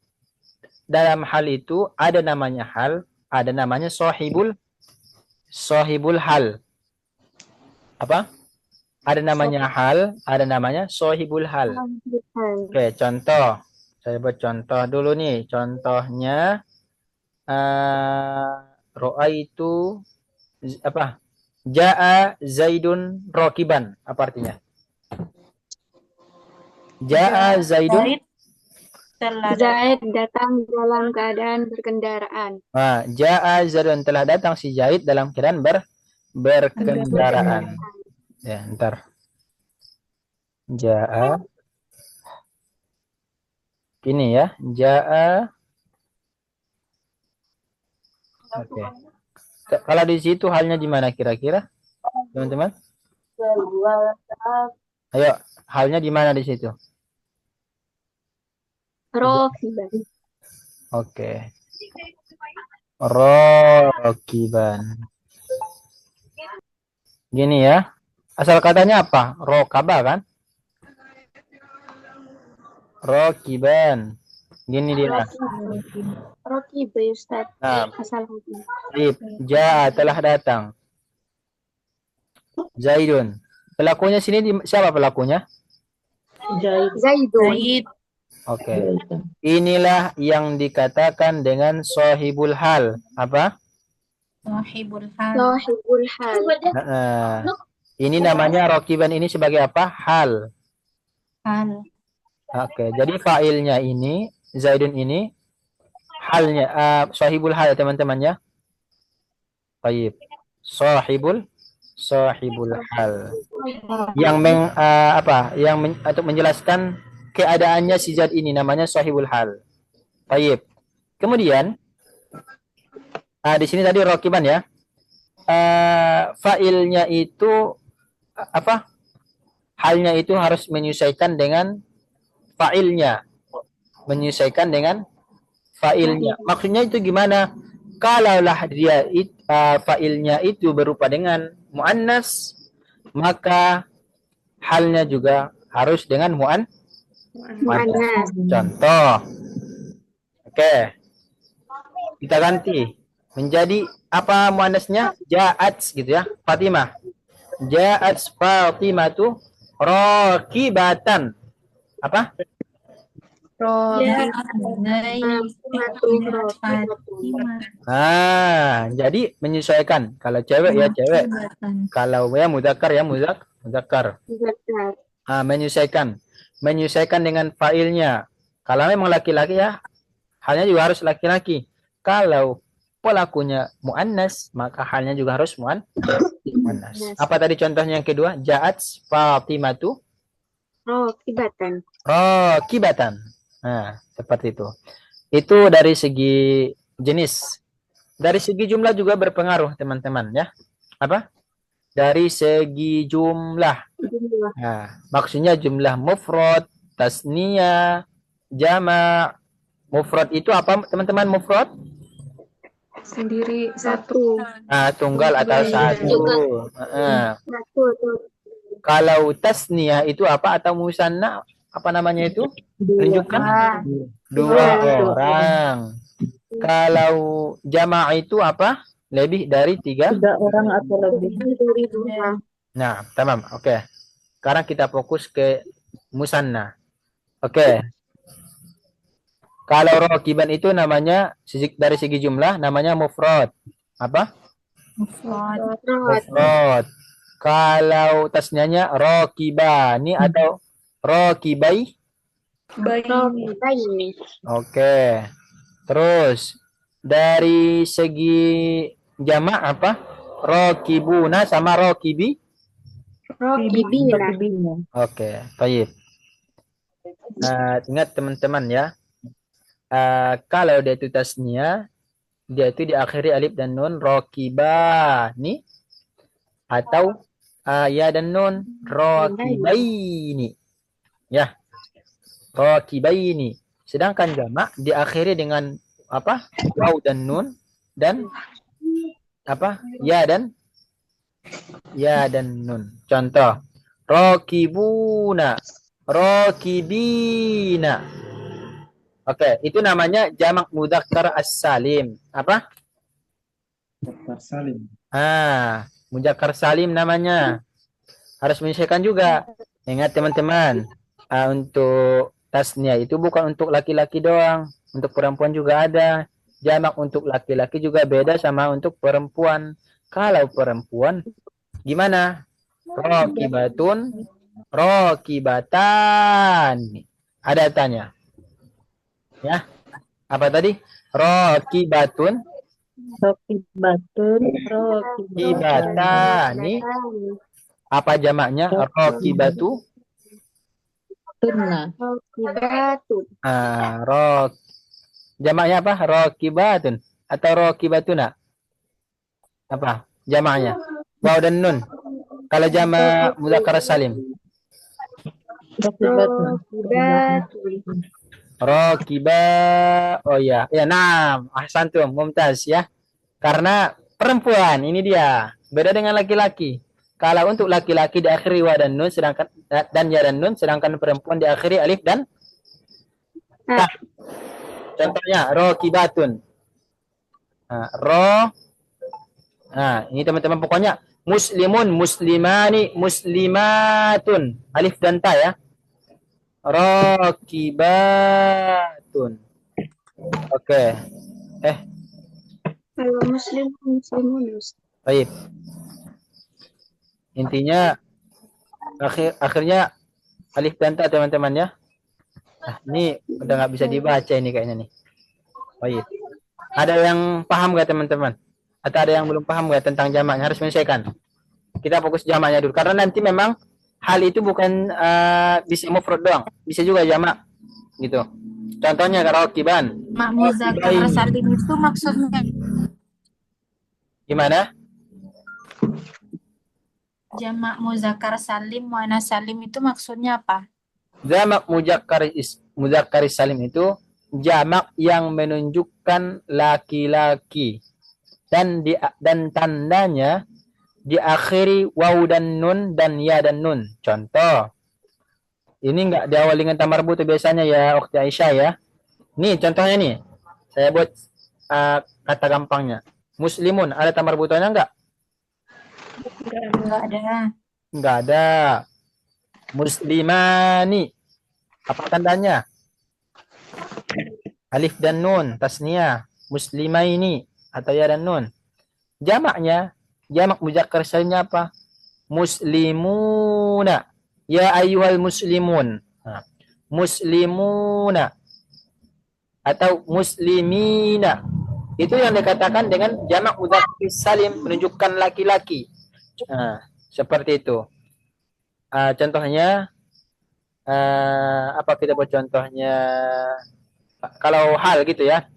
dalam hal itu ada namanya hal, ada namanya sahibul hal. Apa? Ada namanya hal, ada namanya sahibul hal. Oke, contoh. Saya buat contoh dulu nih. Contohnya ro'aitu apa? Ja'a Zaidun rokiban. Apa artinya? Ja'a Zaidun. Zaid datang dalam keadaan berkendaraan. Nah, Ja'a Zaidun, telah datang si Zaid dalam keadaan berkendaraan. Ya, ntar. Ja'a. Ini ya, Ja'a. Oke. Kalau di situ halnya di mana kira-kira, teman-teman? Ayo, halnya di mana di situ? Rokiban. Oke. Rokiban. Gini ya. Asal katanya apa? Rokaba kan? Rokiban. Gini dia. Rokiba Ustaz. Nah, Asal Ja telah datang. Zaidun. Pelakunya sini siapa pelakunya? Zaidun. Oke. Inilah yang dikatakan dengan sahibul hal. Apa? Sahibul hal. Sahibul hal. Ini namanya rokiban ini sebagai apa? Hal. Hal. Oke. Jadi failnya ini Zaidun ini halnya sahibul hal teman-teman ya. Baik. Sahibul hal. Yang untuk menjelaskan keadaannya si Zaid ini namanya sahibul hal. Baik. Kemudian di sini tadi rokiban ya. Failnya itu apa? Halnya itu harus menyesuaikan dengan failnya. Menyesuaikan dengan failnya. Maksudnya itu gimana? Kalaulah dia failnya itu berupa dengan muannas, maka halnya juga harus dengan muannas. Contoh. Oke. Kita ganti menjadi apa muannasnya? Ja'at gitu ya. Fatimah. Ja'at Fatimatu raqibatan. Apa? Jadi menyesuaikan. Kalau cewek ya cewek. Kalau ya mudzakkar ya mudzakkar. Menyesuaikan dengan failnya. Kalau memang laki-laki ya halnya juga harus laki-laki. Kalau pelakunya muannas, maka halnya juga harus muannas. Apa tadi contohnya yang kedua? Ja'at Fatimatu raqibatan. Nah, seperti itu. Itu dari segi jenis. Dari segi jumlah juga berpengaruh, teman-teman ya. Apa? Dari segi jumlah. Nah, maksudnya jumlah mufrad, tasniyah, jama'. Mufrad itu apa, teman-teman? Mufrad? Sendiri satu. Tunggal atau satu. Kalau tasniyah itu apa atau musanna? Apa namanya itu? Tunjukkan. Dua orang. Kalau jama' itu apa? Lebih dari tiga orang atau lebih. Nah, tamam. Oke. Sekarang kita fokus ke musanna. Oke. Kalau rokiban itu namanya dari segi jumlah namanya mufrad. Apa? Mufrad. Kalau tasniahnya rokibani atau rokibai Rokibaini. Oke. Terus dari segi jamak apa? Rokibuna sama rokibi. Rokibina. Rokibina. Oke, baik. Ingat teman-teman ya. Kalau dia itu tasnia, dia itu diakhiri alif dan nun rokibani atau ya dan nun rokibaini. Ya, rokibaini. Sedangkan jamak diakhiri dengan apa? Waw dan nun dan apa? Ya dan nun. Contoh, rokibuna, rokibina. Oke, itu namanya jamak mudzakkar as-salim. Apa? Daftar salim. Mudzakkar salim namanya. Harus menyelesaikan juga. Ingat teman-teman, untuk tasnya itu bukan untuk laki-laki doang, untuk perempuan juga ada. Jamak untuk laki-laki juga beda sama untuk perempuan. Kalau perempuan gimana? Rokibatun, rokibatan. Ada tanya. Ya, apa tadi? Rokibatun, Rokibatun, rokibatani. Apa jamaknya? Rokibatu. Tunna. Rokibatun. Jamaknya apa? Rokibatun atau rokibatuna? Apa jamaknya? Waw dan nun. Kalau jamak mudzakkar salim. Rokibatun. Rokiba. Oh ya, nah, ahsantum, mumtaz ya. Karena perempuan ini dia beda dengan laki-laki. Kalau untuk laki-laki diakhiri wa dan nun, sedangkan dan ya dan nun, sedangkan perempuan diakhiri alif dan ta. Contohnya rokibatun. Ini teman-teman pokoknya muslimun, muslimani, muslimatun, alif dan ta ya. Rokibatun. Oke. Kalau muslimun. Baik. Intinya akhirnya alif dan ta teman-teman ya. Ini udah nggak bisa dibaca ini kayaknya nih. Baik. Ada yang paham nggak teman-teman? Atau ada yang belum paham nggak tentang jamaknya? Harus menyelesaikan. Kita fokus jamaknya dulu karena nanti memang hal itu bukan bisa mufrad doang, bisa juga jamak gitu. Contohnya rokiban. Mak muzakkar salim itu maksudnya Gimana? jamak muzakkar salim, muannas salim itu maksudnya apa? Jamak muzakkar salim itu jamak yang menunjukkan laki-laki dan tandanya diakhiri waw dan nun dan ya dan nun. Contoh, ini enggak diawali dengan ta marbuta biasanya ya, Ukhti Aisyah ya. Nih contohnya nih, saya buat kata gampangnya. Muslimun, ada ta marbutanya enggak? Enggak ada. Enggak ada. Muslimani, apa tandanya? Alif dan nun, tasniyah. Muslimaini, atau ya dan nun. Jamaknya, jamak muzakkar salimnya apa? Muslimuna. Ya ayyuhal muslimun. Muslimuna. Atau muslimina. Itu yang dikatakan dengan jamak mudzakkar salim, menunjukkan laki-laki. Seperti itu. Contohnya, apa kita buat contohnya? Kalau hal gitu ya.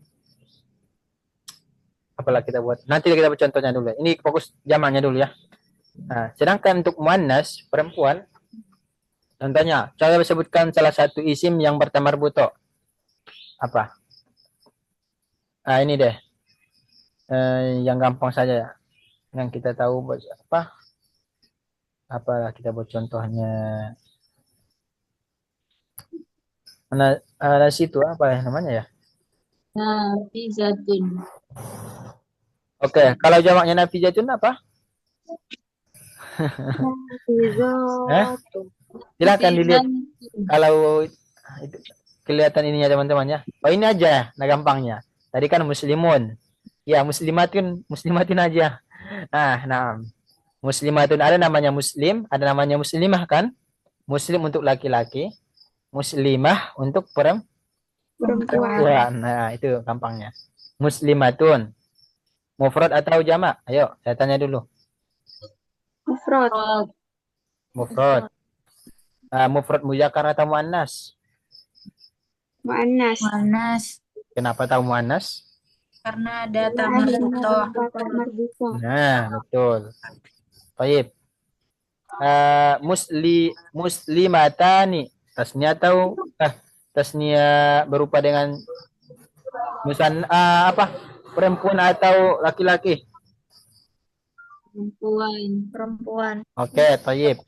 Apalah kita buat. Nanti kita buat contohnya dulu. Ini fokus jamaknya dulu ya. Sedangkan untuk muannas perempuan, contohnya, coba sebutkan salah satu isim yang bertamarbuto. Apa? Ini deh. Yang gampang saja ya. Yang kita tahu apa? Apalah kita buat contohnya. Mana situ apa ya namanya ya? Nafizatun. Oke, kalau jamaknya nafizatun apa? Silakan dilihat. Kalau itu, kelihatan ininya teman-teman ya. Oh ini aja, nah gampangnya. Tadi kan muslimun. Ya muslimatun aja. Nah. Muslimatun ada namanya muslim, ada namanya muslimah kan? Muslim untuk laki-laki. Muslimah untuk perempuan. Nah, itu gampangnya. Muslimatun. Mufrad atau jamak? Ayo, saya tanya dulu. Mufrad. Mufrad. Mufrad muzakkar atau muannas? Muannas. Muannas. Kenapa tahu muannas? Karena ada Karena tamar ada buto. kata marbuto. Nah, betul. Baik. Muslimatani. Tasnya atau tasnya berupa dengan apa? Perempuan atau laki-laki? Perempuan. Oke, baik.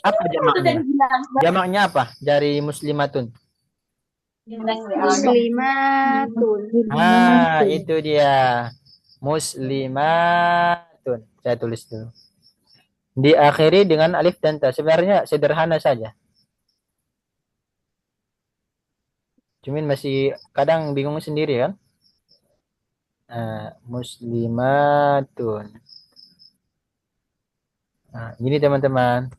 Apa jamaknya? Jamaknya apa dari muslimatun? Muslimatun. Itu dia. Muslimatun. Saya tulis dulu. Diakhiri dengan alif dan ta. Sebenarnya sederhana saja. Cuman masih kadang bingung sendiri kan? Muslimatun. Nah, gini teman-teman.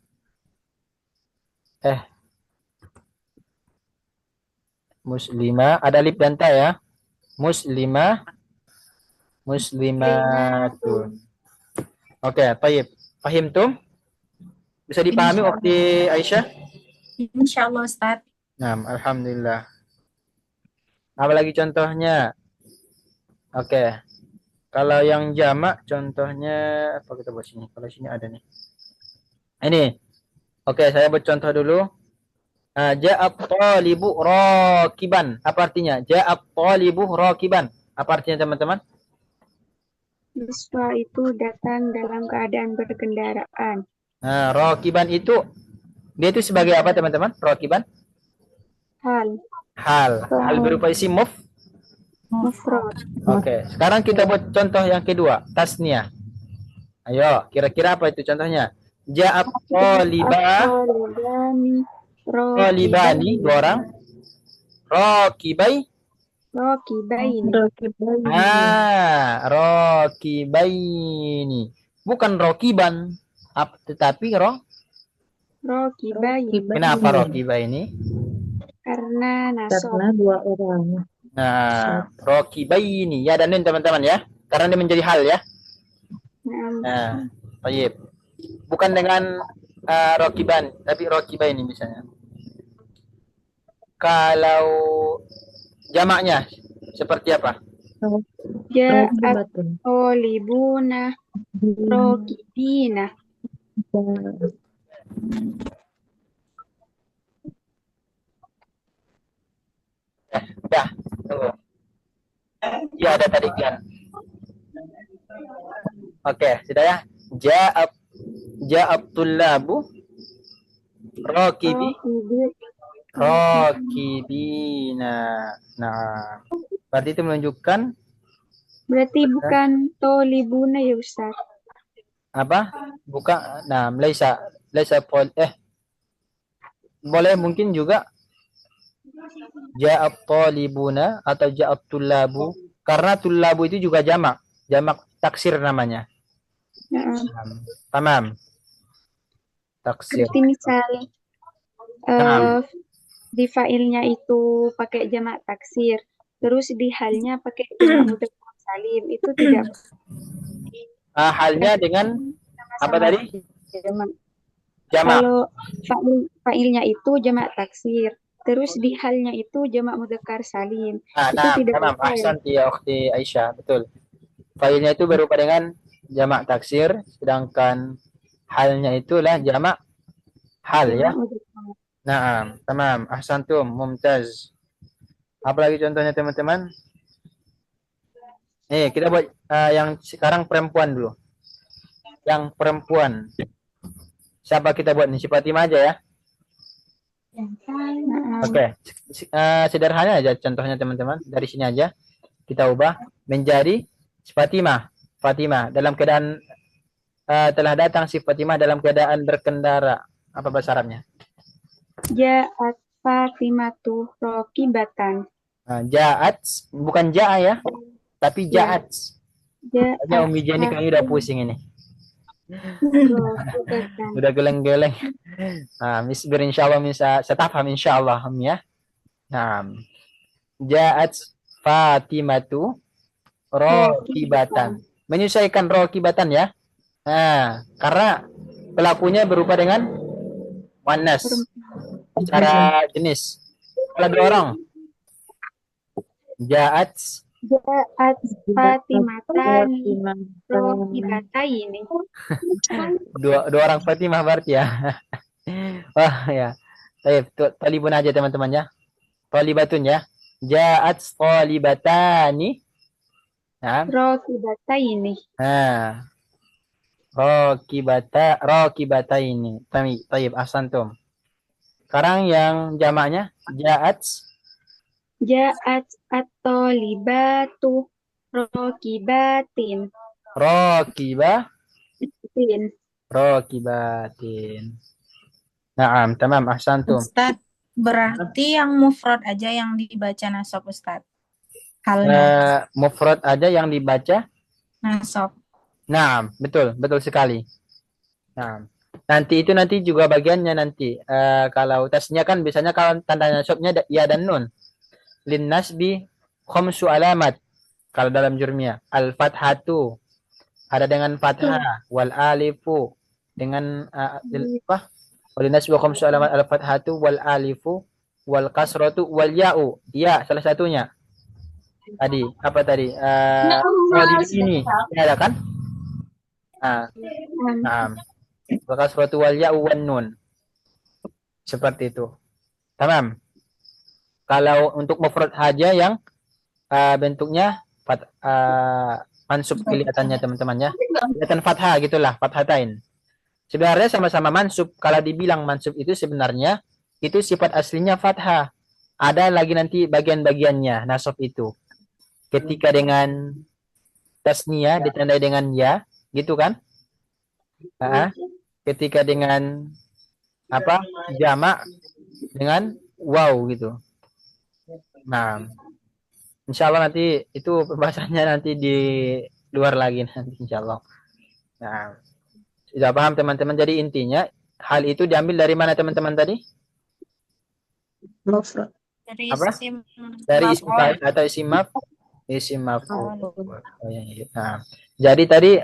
Muslimah. Ada alif dan ta ya. Muslimatun. Oke, baik. Pahim tuh? Bisa dipahami waktu Aisyah? Insyaallah Ustaz. Nah, alhamdulillah. Apalagi contohnya? Oke. Kalau yang jamak contohnya apa kita buat sini? Kalau sini ada nih. Ini. Oke, saya buat contoh dulu. Ja'at talibu rakiban. Apa artinya? Ja'at talibu rakiban. Apa artinya teman-teman? Siswa itu datang dalam keadaan berkendaraan. Nah, rakiban itu dia itu sebagai apa teman-teman? Rakiban? Hal. Hal berupa isim Mufrad. Oke, sekarang kita buat contoh yang kedua, tasniah. Ayo, kira-kira apa itu contohnya? Ja'at talibani, dua orang. Rakibaini. Rakibaini. Bukan rokiban, tetapi Rakibaini. Kenapa rakibaini? Karena nasab. Karena dua orang. Nah, rakibaini. Ya dan ini teman-teman ya. Karena dia menjadi hal ya. Nah, baik. Bukan dengan rakiban, tapi rakibaini misalnya. Kalau jamaknya seperti apa? Ja'at talibuna rakibina. Dah, tunggu. Ya ada tadi kan. Oke, sudah ya. Ja'at tullabu rakibina. Nah, berarti itu menunjukkan berarti bukan tolibuna ya Ustaz. Apa? Bukan. Nah, laisa boleh mungkin juga ja'at talibuna atau ja'at tullabu karena tullabu itu juga jamak taksir namanya. Tamam. Taksir. Berarti misal di failnya itu pakai jamak taksir, terus di halnya pakai jamak mudzakkar salim, itu tidak. Halnya dengan apa tadi? Jamak. Kalau failnya itu jamak taksir, terus di halnya itu jamak mudzakkar salim. Itu tidak tamam. Ahsanti ya ukhti Aisyah, betul. Failnya itu berupa dengan jamak taksir, sedangkan halnya itulah jamak hal ya. Nah, tamam. Ahsantum, mumtaz. Apalagi contohnya teman-teman? Kita buat yang sekarang perempuan dulu. Yang perempuan. Siapa kita buat nih? Si Fatimah aja ya. Oke. Sederhana aja contohnya teman-teman. Dari sini aja kita ubah menjadi si Fatimah. Fatimah dalam keadaan telah datang si Fatimah dalam keadaan berkendara. Apa bahasa Arabnya? Ja'at Fatimatu rakibatan. Ja'at bukan ja'a ya, tapi ja'at. Hanya Umi Jenny kami udah pusing ini. Rokibatan. Udah geleng-geleng. Nah, misbir insyaallah bisa setafham insyaallah ya. Nah, ja'at Fatimatu Rokibatan. rokibatan. Menyesuaikan rokibatan ya. Nah, karena pelakunya berupa dengan muannas secara jenis. Kalau dua orang, ja'at Ja'at Fatimatan rokibataini. dua orang Fatimah berarti ya. Wah ya. Baik, talibun aja teman-teman ya. Talibatun ya. Ja'at talibatani. Nah, Rokibataini. nah. Rokibata ini. Taib ahsantum. Sekarang yang jamaknya ja'at Ja'at at-tolibatu rokibatin. rokibah Tin. rokibatin. Naam, tamam ahsantum. Ustadz, berarti yang mufrad aja yang dibaca nasab Ustadz. Halnya Mufrad aja yang dibaca. nasab. Naam, betul sekali. Naam. Nanti juga bagiannya nanti. Kalau tasnya kan biasanya kalau tanda nasabnya ya dan nun. Lin nasbi khamsu alamat. Kalau dalam jurmiyah, al-fathatu ada dengan fathah, wal alifu dengan apa? Wal nasbi khamsu alamat al-fathatu wal alifu wal kasratu wal ya'u. Ya, salah satunya. Tadi apa tadi? Di sini ada kan? Nah, wal kasratu wal ya'u wan nun. Seperti itu. Tamam. Kalau untuk mufrad haja yang bentuknya mansub kelihatannya teman-teman ya. Kelihatan fathah gitulah, fathatain. Sebenarnya sama-sama mansub. Kalau dibilang mansub itu sebenarnya itu sifat aslinya fathah. Ada lagi nanti bagian-bagiannya nasab itu. Ketika dengan tasnia ditandai dengan ya, gitu kan? Ketika dengan apa? Jamak dengan wow gitu. Nah, insya Allah nanti itu pembahasannya nanti di luar lagi nanti insya Allah. Nah, sudah paham teman-teman. Jadi intinya hal itu diambil dari mana teman-teman tadi? Mufrad. Dari Apa? isim Dari isim fa'il atau isim maf'ul. Nah, jadi tadi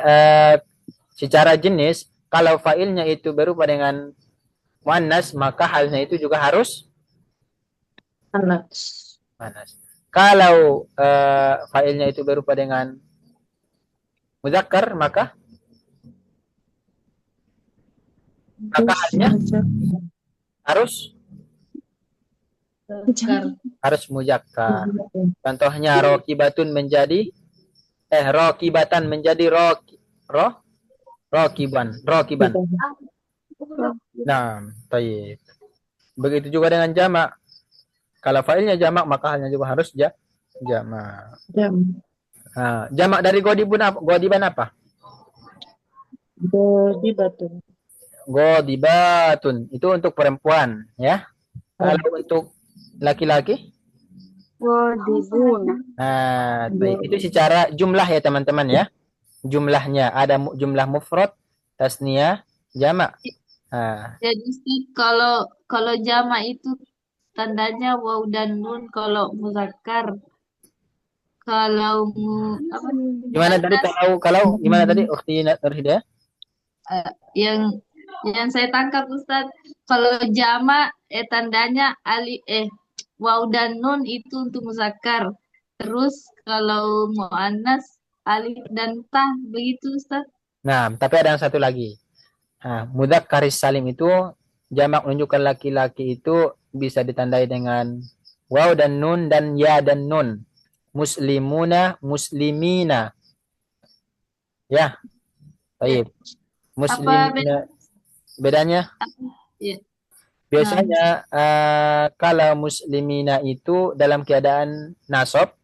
secara jenis kalau fa'ilnya itu berupa dengan muannas maka halnya itu juga harus Anas. muannas. Kalau fa'ilnya itu berupa dengan muzakkar maka halnya harus muzakkar. Contohnya rokibatan menjadi rokiban. Nah, baik. Begitu juga dengan jamak. Kalau fa'ilnya jamak maka halnya juga harus jamak. Nah, jamak dari godiban apa? Godibatun. Itu untuk perempuan, ya. Kalau untuk laki-laki? Godibuna. Nah, baik. Itu secara jumlah ya teman-teman ya. Jumlahnya ada jumlah mufrad, tasniyah, jamak. Nah. Jadi kalau jamak itu tandanya waw dan nun kalau muzakkar. Kalau apa? Gimana tadi kalau gimana tadi Ukhti Nurhida? Yang saya tangkap Ustaz, kalau jamak tandanya waw dan nun itu untuk muzakkar. Terus kalau muannas alif dan ta begitu Ustaz. Nah, tapi ada yang satu lagi. Nah, mudzakkaris salim itu jamak menunjukkan laki-laki itu bisa ditandai dengan waw dan nun dan ya dan nun. Muslimuna, muslimina. Ya. Baik. Muslimina. Bedanya? Ya. Biasanya kalau muslimina itu dalam keadaan nasab,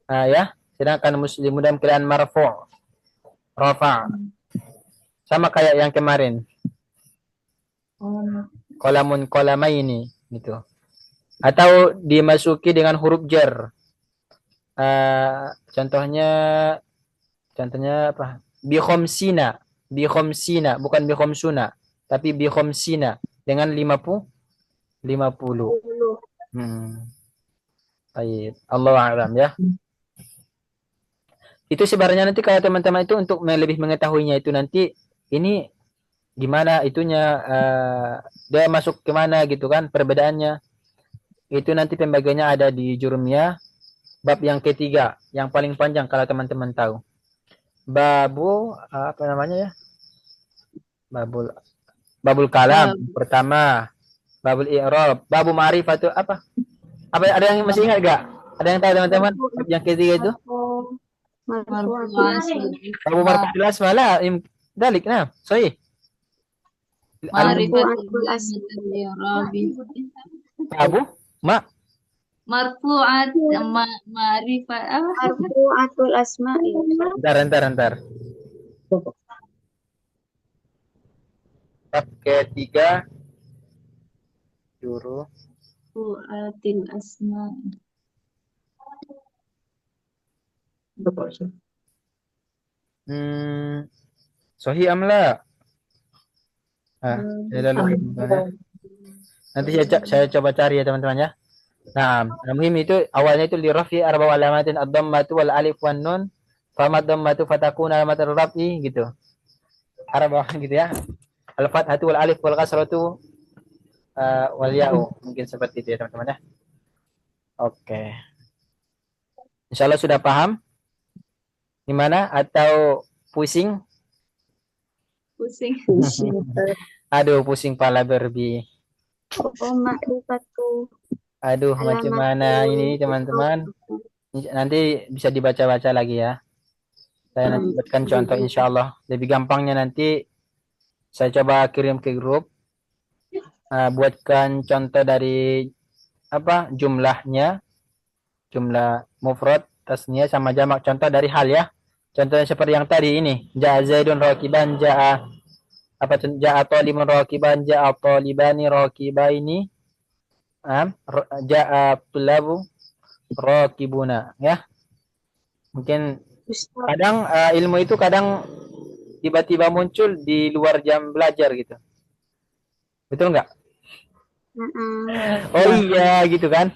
ya, sedangkan muslimun dalam keadaan marfu', rafa'. Sama kayak yang kemarin. Qalamun qalamaini gitu. Atau dimasuki dengan huruf jar. Contohnya apa? Bi khamsina Bi khamsina, bukan bi khamsuna, tapi bi khamsina dengan 50. Baik, Allahu a'lam ya. Itu sebenarnya nanti kalau teman-teman itu untuk lebih mengetahuinya itu nanti ini gimana itunya dia masuk kemana gitu kan perbedaannya. Itu nanti pembagiannya ada di Jurumiyah bab yang ketiga yang paling panjang kalau teman-teman tahu. Babu apa namanya ya? Babul kalam pertama, babul i'rab, babu ma'rifah itu apa? Apa ada yang masih ingat gak? Ada yang tahu teman-teman yang ketiga itu? Babu marfu'ul asma lah, dalik nah, sahih. Ma'rifatul asma'i. Babu Marfu'at ma'rifat Marfu'atul asma'i. Entar. Bab ketiga juru marfu'atil asma'i. Sahih amla. Nanti saya coba cari ya teman-teman ya. Nah, muhim itu awalnya itu li rafi arba alamatin ad-dhammatu wal alif wan nun famad dhammatu fatakuna alamatul rafi gitu. Arba gitu ya. Al-fathatu wal alif wal kasratu wal ya'u. Mungkin seperti itu ya teman-teman ya. Oke. Insyaallah sudah paham? Gimana atau pusing? Pusing. Aduh, pusing pala berbi. Ma'rifatu. Aduh, macam mana ini teman-teman? Nanti bisa dibaca-baca lagi ya. Saya nanti buatkan contoh insyaallah. Lebih gampangnya nanti saya coba kirim ke grup. Buatkan contoh dari apa jumlahnya, jumlah mufrad, tasniyah sama jamak. Contoh dari hal ya. Contohnya seperti yang tadi ini. Ja'a Zaidun rakiban, ja'a talibun rakiban, ja'a talibani rakibaini. Ja'a tulabu rakibuna ya. Mungkin kadang ilmu itu kadang tiba-tiba muncul di luar jam belajar gitu. Betul nggak? Oh iya gitu kan.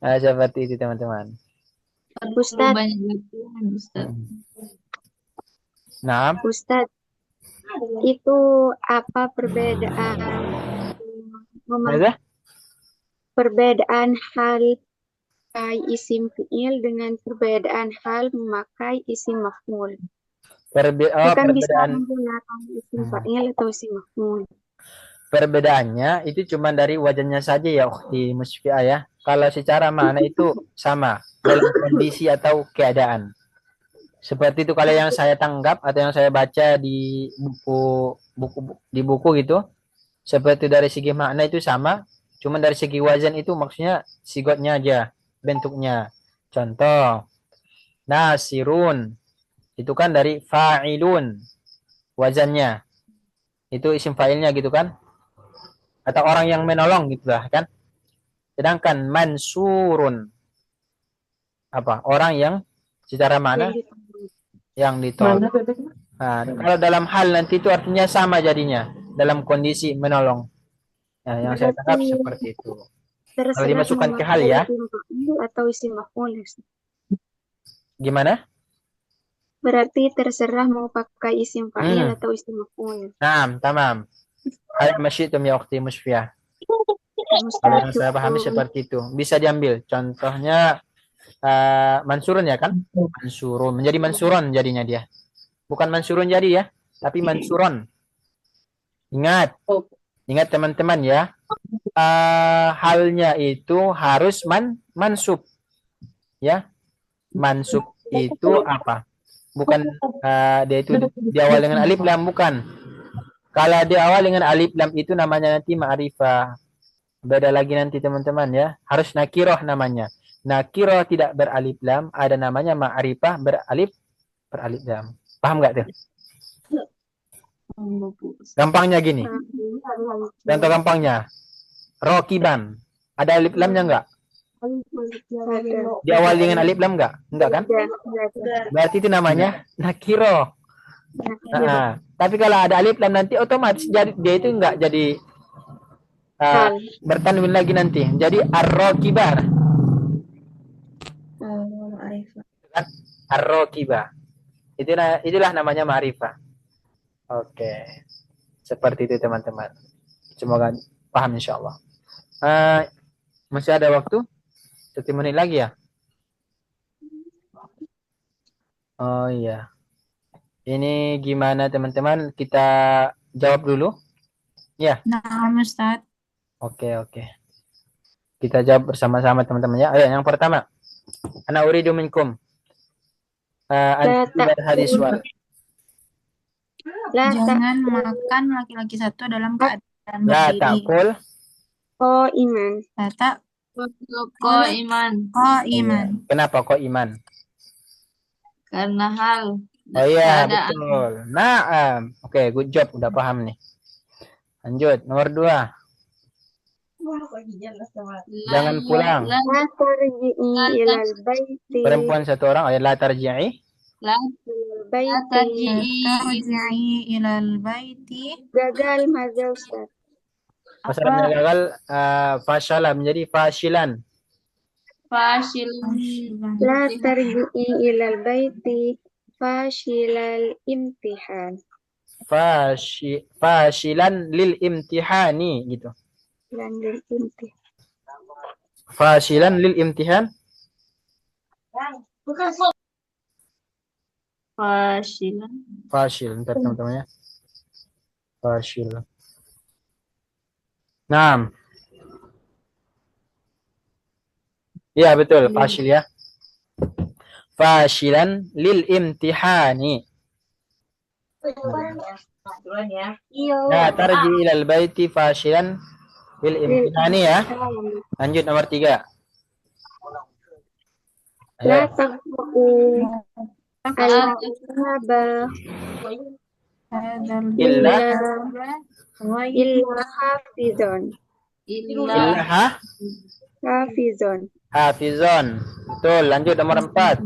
Nah, seperti itu teman-teman. Ustaz. Banyak latihan, Ustaz. Nah, Ustaz, itu apa perbedaan perbedaan hal memakai isim fi'il dengan perbedaan hal memakai isim maf'ul? Bukan bisa menggunakan isim fa'il atau isim maf'ul. Perbedaannya itu cuma dari wajannya saja ya ukhti Musfi'ah ya. Kalau secara makna itu sama dalam kondisi atau keadaan. Seperti itu kalau yang saya tanggap atau yang saya baca di buku gitu. Seperti dari segi makna itu sama, cuma dari segi wazan itu maksudnya sigotnya aja, bentuknya. Contoh, nasirun itu kan dari fa'ilun wazannya. Itu isim fa'ilnya gitu kan? Atau orang yang menolong gitu lah kan? Sedangkan mansurun apa? Orang yang secara mana yang ditolong. Nah, kalau dalam hal nanti itu artinya sama jadinya dalam kondisi menolong. Nah, yang saya tangkap seperti itu. Kalau dimasukkan ke hal ya. Atau isim maf'ul. Gimana? Berarti terserah mau pakai isim fa'il atau isim maf'ul. Nah, tamam. Ayat masyitum ya ukhti Musfi'ah. Kalau yang saya pahami seperti itu. Bisa diambil. Contohnya mansurun ya kan? Mansurun. Menjadi mansurun jadinya dia. Bukan mansurun jadi ya. Tapi mansurun. Ingat. Ingat teman-teman ya. Halnya itu harus mansub. Ya. Mansub itu apa? Bukan dia itu diawal dengan alif lam, bukan. Kalau diawal dengan alif lam itu namanya nanti ma'rifah. Beda lagi nanti teman-teman ya. Harus nakiroh namanya. Nakiroh tidak beralif lam, ada namanya ma'rifah beralif lam. Paham nggak tuh? Gampangnya gini. Contoh gampangnya. Rokiban. Ada alif lamnya nggak? Diawali dengan alif lam nggak? Enggak kan? Berarti itu namanya nakiro. Tapi kalau ada alif lam nanti otomatis jadi dia itu enggak jadi Hal. bertanwin lagi nanti. Jadi ar-raqibah. Kan? Ar-raqibah. Itulah namanya ma'rifah. Oke. Seperti itu teman-teman. Semoga paham insyaallah. Masih ada waktu? 1 menit lagi ya? Oh iya. Ini gimana teman-teman? Kita jawab dulu. Ya. Nah, Ustaz. Oke. Kita jawab bersama-sama teman-teman ya. Ayo yang pertama. Ana uridu minkum. Hadis wal. Jangan makan laki-laki satu dalam keadaan La berdiri. ta'kul. Oh iman. Kok iman. Kenapa kok iman? Karena hal. Oh iya, keadaan. betul. Oke, good job. Udah paham nih. Lanjut, nomor 2. Jangan pulang. La tarji'i ilal baiti. Perempuan 1 orang. Oh ya, la tarji'i. La Baiti. Tarji'i ilal baiti. Gagal maza Ustaz. Masalahnya gagal, fashala menjadi fashilan. La tarji'i ilal baiti. Fashilal imtihan. Fashilan lil imtihani gitu. Lil imtihan. Fashilan lil imtihan. Fashil, ntar teman-temannya. Fashil. Nah. Iya betul, fashil ya. Fashilan lil imtihani. Nah, tarji ilal baiti fashilan lil imtihani ya. Lanjut nomor 3. La taqra'u al-kitaba illa hafizun. Hafizun. Betul, lanjut nomor 4.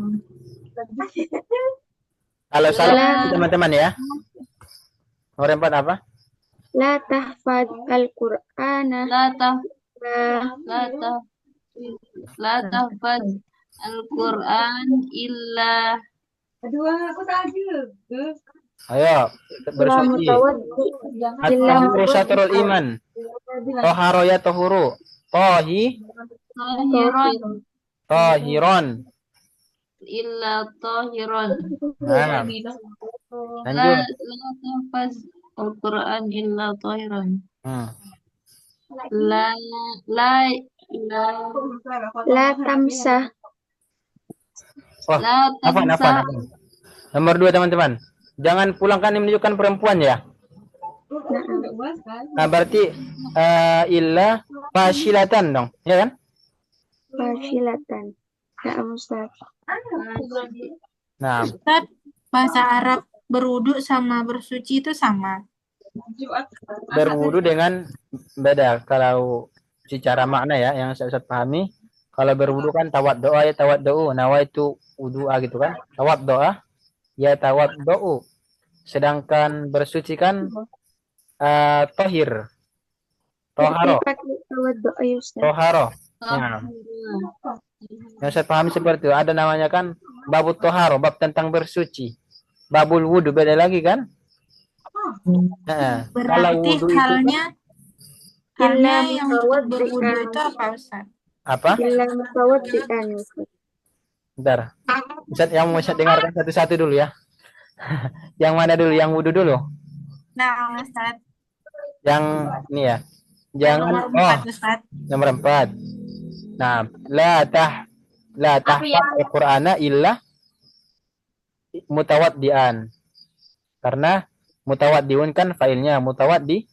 Kalau salah teman-teman ya. Nomor 4 apa? La tahfad al-Qur'ana. La tahfad al-Qur'an illa. Ayo, bersuci. At-tahuru syatrul iman. Toharo ya tohuru. Tohiron. Illa tohiron. Nah. Lanjut. La tahfaz al-Qur'an illa tohiron. La tamsah. Apa? Nomor 2 teman-teman. Jangan pulangkan ini menunjukkan perempuan ya. Nah, berarti illa fashilatan dong, ya kan? Fashilatan. Ya, Ustaz. Nah, Ustaz, bahasa Arab berwudu sama bersuci itu sama. Berwudu dengan beda kalau secara makna ya yang saya pahami. Kalau berwudu kan tawad doa ya tawad doa, nawaitu wudu'a gitu kan. Tawad doa ya tawad doa. Sedangkan bersuci kan tohir. Toharo. Toharo. Nah. Yang saya pahami seperti itu. Ada namanya kan babut toharo, bab tentang bersuci. Babul wudu beda lagi kan? Nah, kalau Berarti wudu halnya yang untuk berwudu itu apa, Ustaz? apa? Bentar. Ustaz yang mau saya dengarkan satu-satu dulu ya. Yang mana dulu? Yang wudu dulu? Nah, Ustaz. Yang ini ya. Jangan Nomor 4, Ustaz. Nomor 4. Nah, la tahfaz al-Qur'ana illa mutawaddian. Karena mutawaddiun kan failnya mutawaddi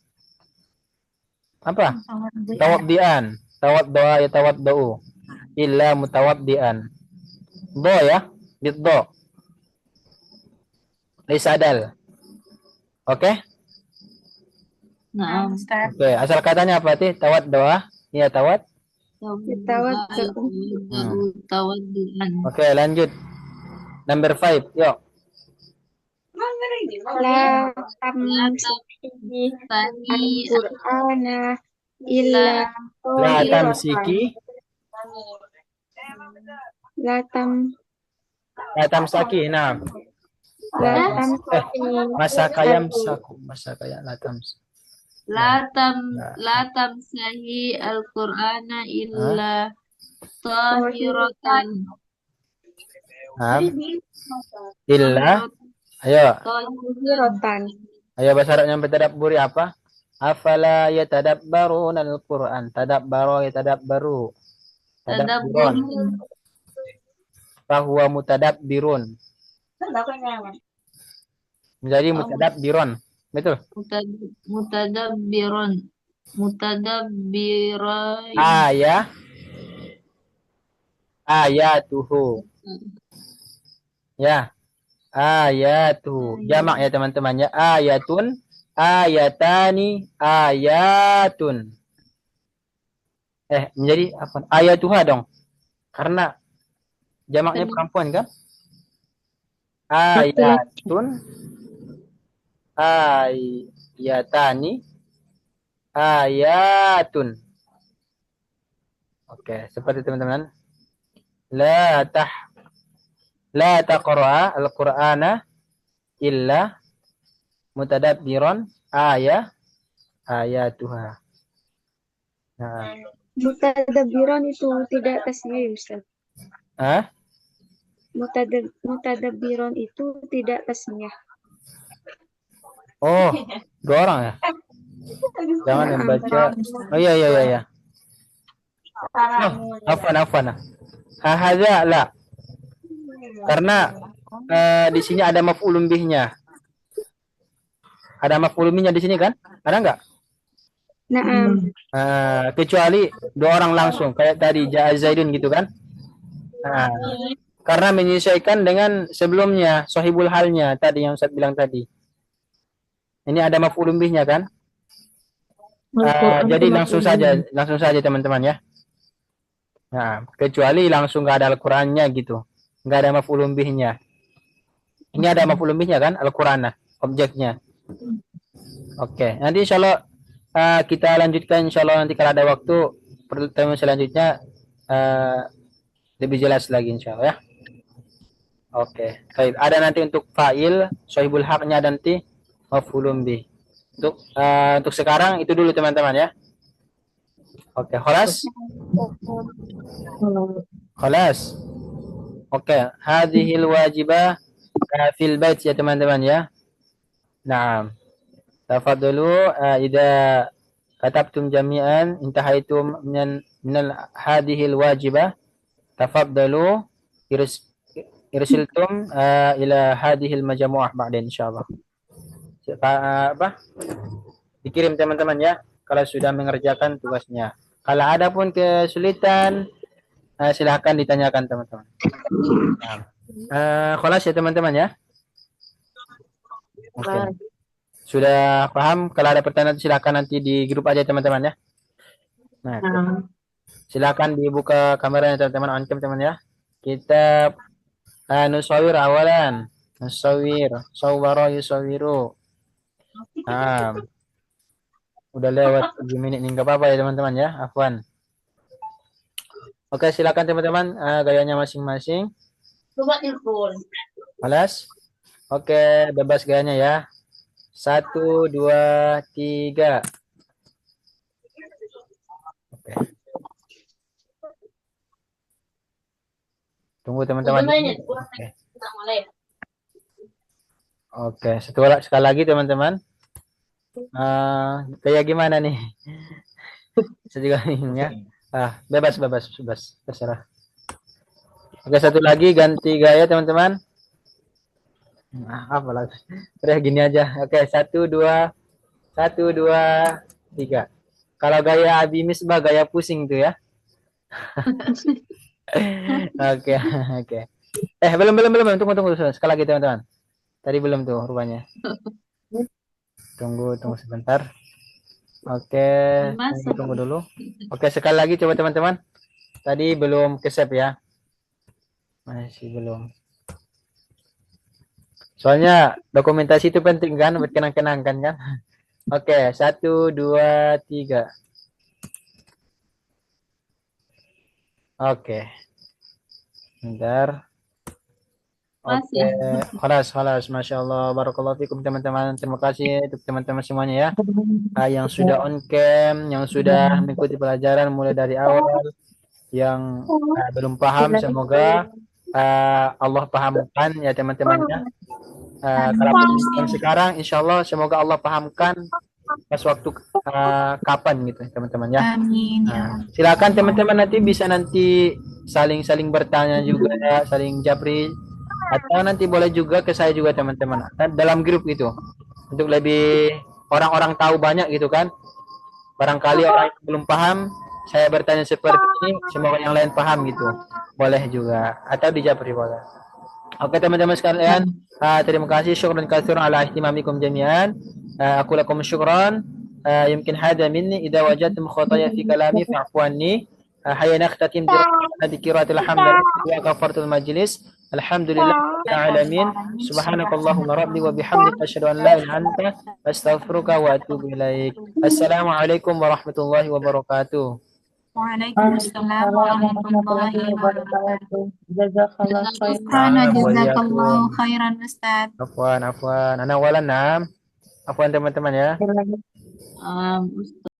apa? Tawaddian. Tawaddoa ya tawaddau. Illa mutawaddian. Do ya, biddo. Lisadal. Oke? Nah, Oke, asal katanya apa sih? Tawaddoa. Ya tawad. Tawadduan. Oke, lanjut. Number 5, yuk. La tamsihi al-Qur'ana illa La qahiratan. tamsiki, La tam la tamsaki. Nah, la la tamsihi masakayam saku, masakaya la tams. La tamsahi al-Qur'ana illa tahiratan. Nah, illa, ayo, qahiratan. ayo bahasa Arab yang bertadabburi apa? Afala yatadabbaruna al-Qur'an. Tadabbaro yatadabbaru. Tadabbirun. Fahuwa mutadabbirun. Menjadi mutadabbirun. Betul? Mutadabbirun. Mutadabbirin. Ayatuhu. Ya. Ayatuhu. Jamak ya teman-teman ya. Ayatun. Ayatani. Ayatun. Menjadi apa? Ayatuha dong. Karena jamaknya perempuan kan? Ayatun. Ayatani. Ayatun. Oke, seperti teman-teman. La taqra'a al-Qur'ana illa mutadabbiron ayatuha. Nah. Mutadabbiron itu tidak tasnya, Ustaz. Mutadabbiron itu tidak tasnya. Oh, 2 orang ya? Jangan yang baca. Oh iya. Oh, afwan. Hadza la. Karena di sini ada maf'ulun bihnya. Ada maf'ulun bihnya di sini kan? Ada enggak? Naam. Kecuali 2 orang langsung kayak tadi Ja'a Zaidun gitu kan? Karena menyesuaikan dengan sebelumnya sahibul halnya tadi yang Ustaz bilang tadi. Ini ada maf'ulun bihnya kan? Jadi langsung saja teman-teman ya. Nah, kecuali langsung nggak ada Al-Qur'annya gitu. Nggak ada maf'ulun bihnya. Ini ada maf'ulun bihnya kan? Al-Qur'an objeknya. Oke, nanti insyaallah kita lanjutkan insyaallah nanti kalau ada waktu pertemuan selanjutnya lebih jelas lagi insyaallah ya. Oke. Baik, ada nanti untuk fa'il, sahibul haqnya nanti maf'ulun bih. Untuk sekarang itu dulu teman-teman ya. Oke, khalas. Oke, hadhil wajibah fil bait ya teman-teman ya. Naam. Tafadhalu idza katabtum jami'an intahaitum min hadhil wajibah tafadhalu irsiltum ila hadhil majmu'ah ba'da insyaallah. Dikirim teman-teman ya kalau sudah mengerjakan tugasnya. Kalau ada pun kesulitan silahkan ditanyakan teman-teman. Khalas ya teman-teman ya. Oke. Sudah paham? Kalau ada pertanyaan silahkan nanti di grup aja teman-teman ya. Nah, silahkan dibuka kameranya teman-teman, on cam teman ya. Kita nusawir awalan. Nusawir, sawwara yusawiru. Udah lewat 7 menit nih, nggak apa-apa ya teman-teman ya, afwan. Oke, silakan teman-teman, gayanya masing-masing. Malas? Oke, bebas gayanya ya. 1, 2, 3. Oke. Tunggu teman-teman. Oke, sekali lagi teman-teman. Kayak gimana nih? Saya juga ya. Bebas, terserah. Oke, satu lagi ganti gaya teman-teman. Apa lagi? Udah gini aja. Oke, 1, 2, 3. Kalau gaya Abi Misbah gaya pusing tuh ya. Oke. Belum. Tunggu. Sekali lagi teman-teman. Tadi belum tuh rupanya. Tunggu sebentar. Oke, tunggu dulu. Oke, sekali lagi coba teman-teman. Tadi belum ke-save ya. Masih belum. Soalnya dokumentasi itu penting kan, buat kenang-kenangkan kan. Oke, 1, 2, 3. Oke, bentar. Masih Oke, ya. khalas. Masya Allah, barakallahu fikum teman-teman. Terima kasih untuk teman-teman semuanya ya. Yang sudah on cam, yang sudah mengikuti pelajaran mulai dari awal, yang belum paham, semoga Allah pahamkan ya teman-temannya. Kalau belum sekarang, insya Allah semoga Allah pahamkan pas waktu kapan gitu teman-teman ya. Amin ya. Silakan teman-teman nanti saling bertanya juga, saling japri, atau nanti boleh juga ke saya juga teman-teman dalam grup gitu untuk lebih orang-orang tahu banyak gitu kan. Barangkali orang yang belum paham, saya bertanya seperti ini, semoga yang lain paham gitu. Boleh juga atau dijapri boleh. Oke teman-teman sekalian, terima kasih, syukran katsiran ala ihtimamikum jami'an. Aku lakum syukran. Yumkin hada minni idza wajadtum khataya fi kalami fa'fu anni. Hayya nakhtatim bi qiraatil hamdalillah wa kafartul majlis. Alhamdulillah rabbil alamin. Subhanakallahumma rabbi wa bihamdika asyhadu an la ilaha illa anta astaghfiruka wa atubu ilaik. Assalamualaikum warahmatullahi wabarakatuh. Waalaikumsalam warahmatullahi wabarakatuh. Jazakallah khair. Syukran wa jazakallahu khairan Ustaz. Afwan. Ana walan nam. Afwan teman-teman ya. Ustaz.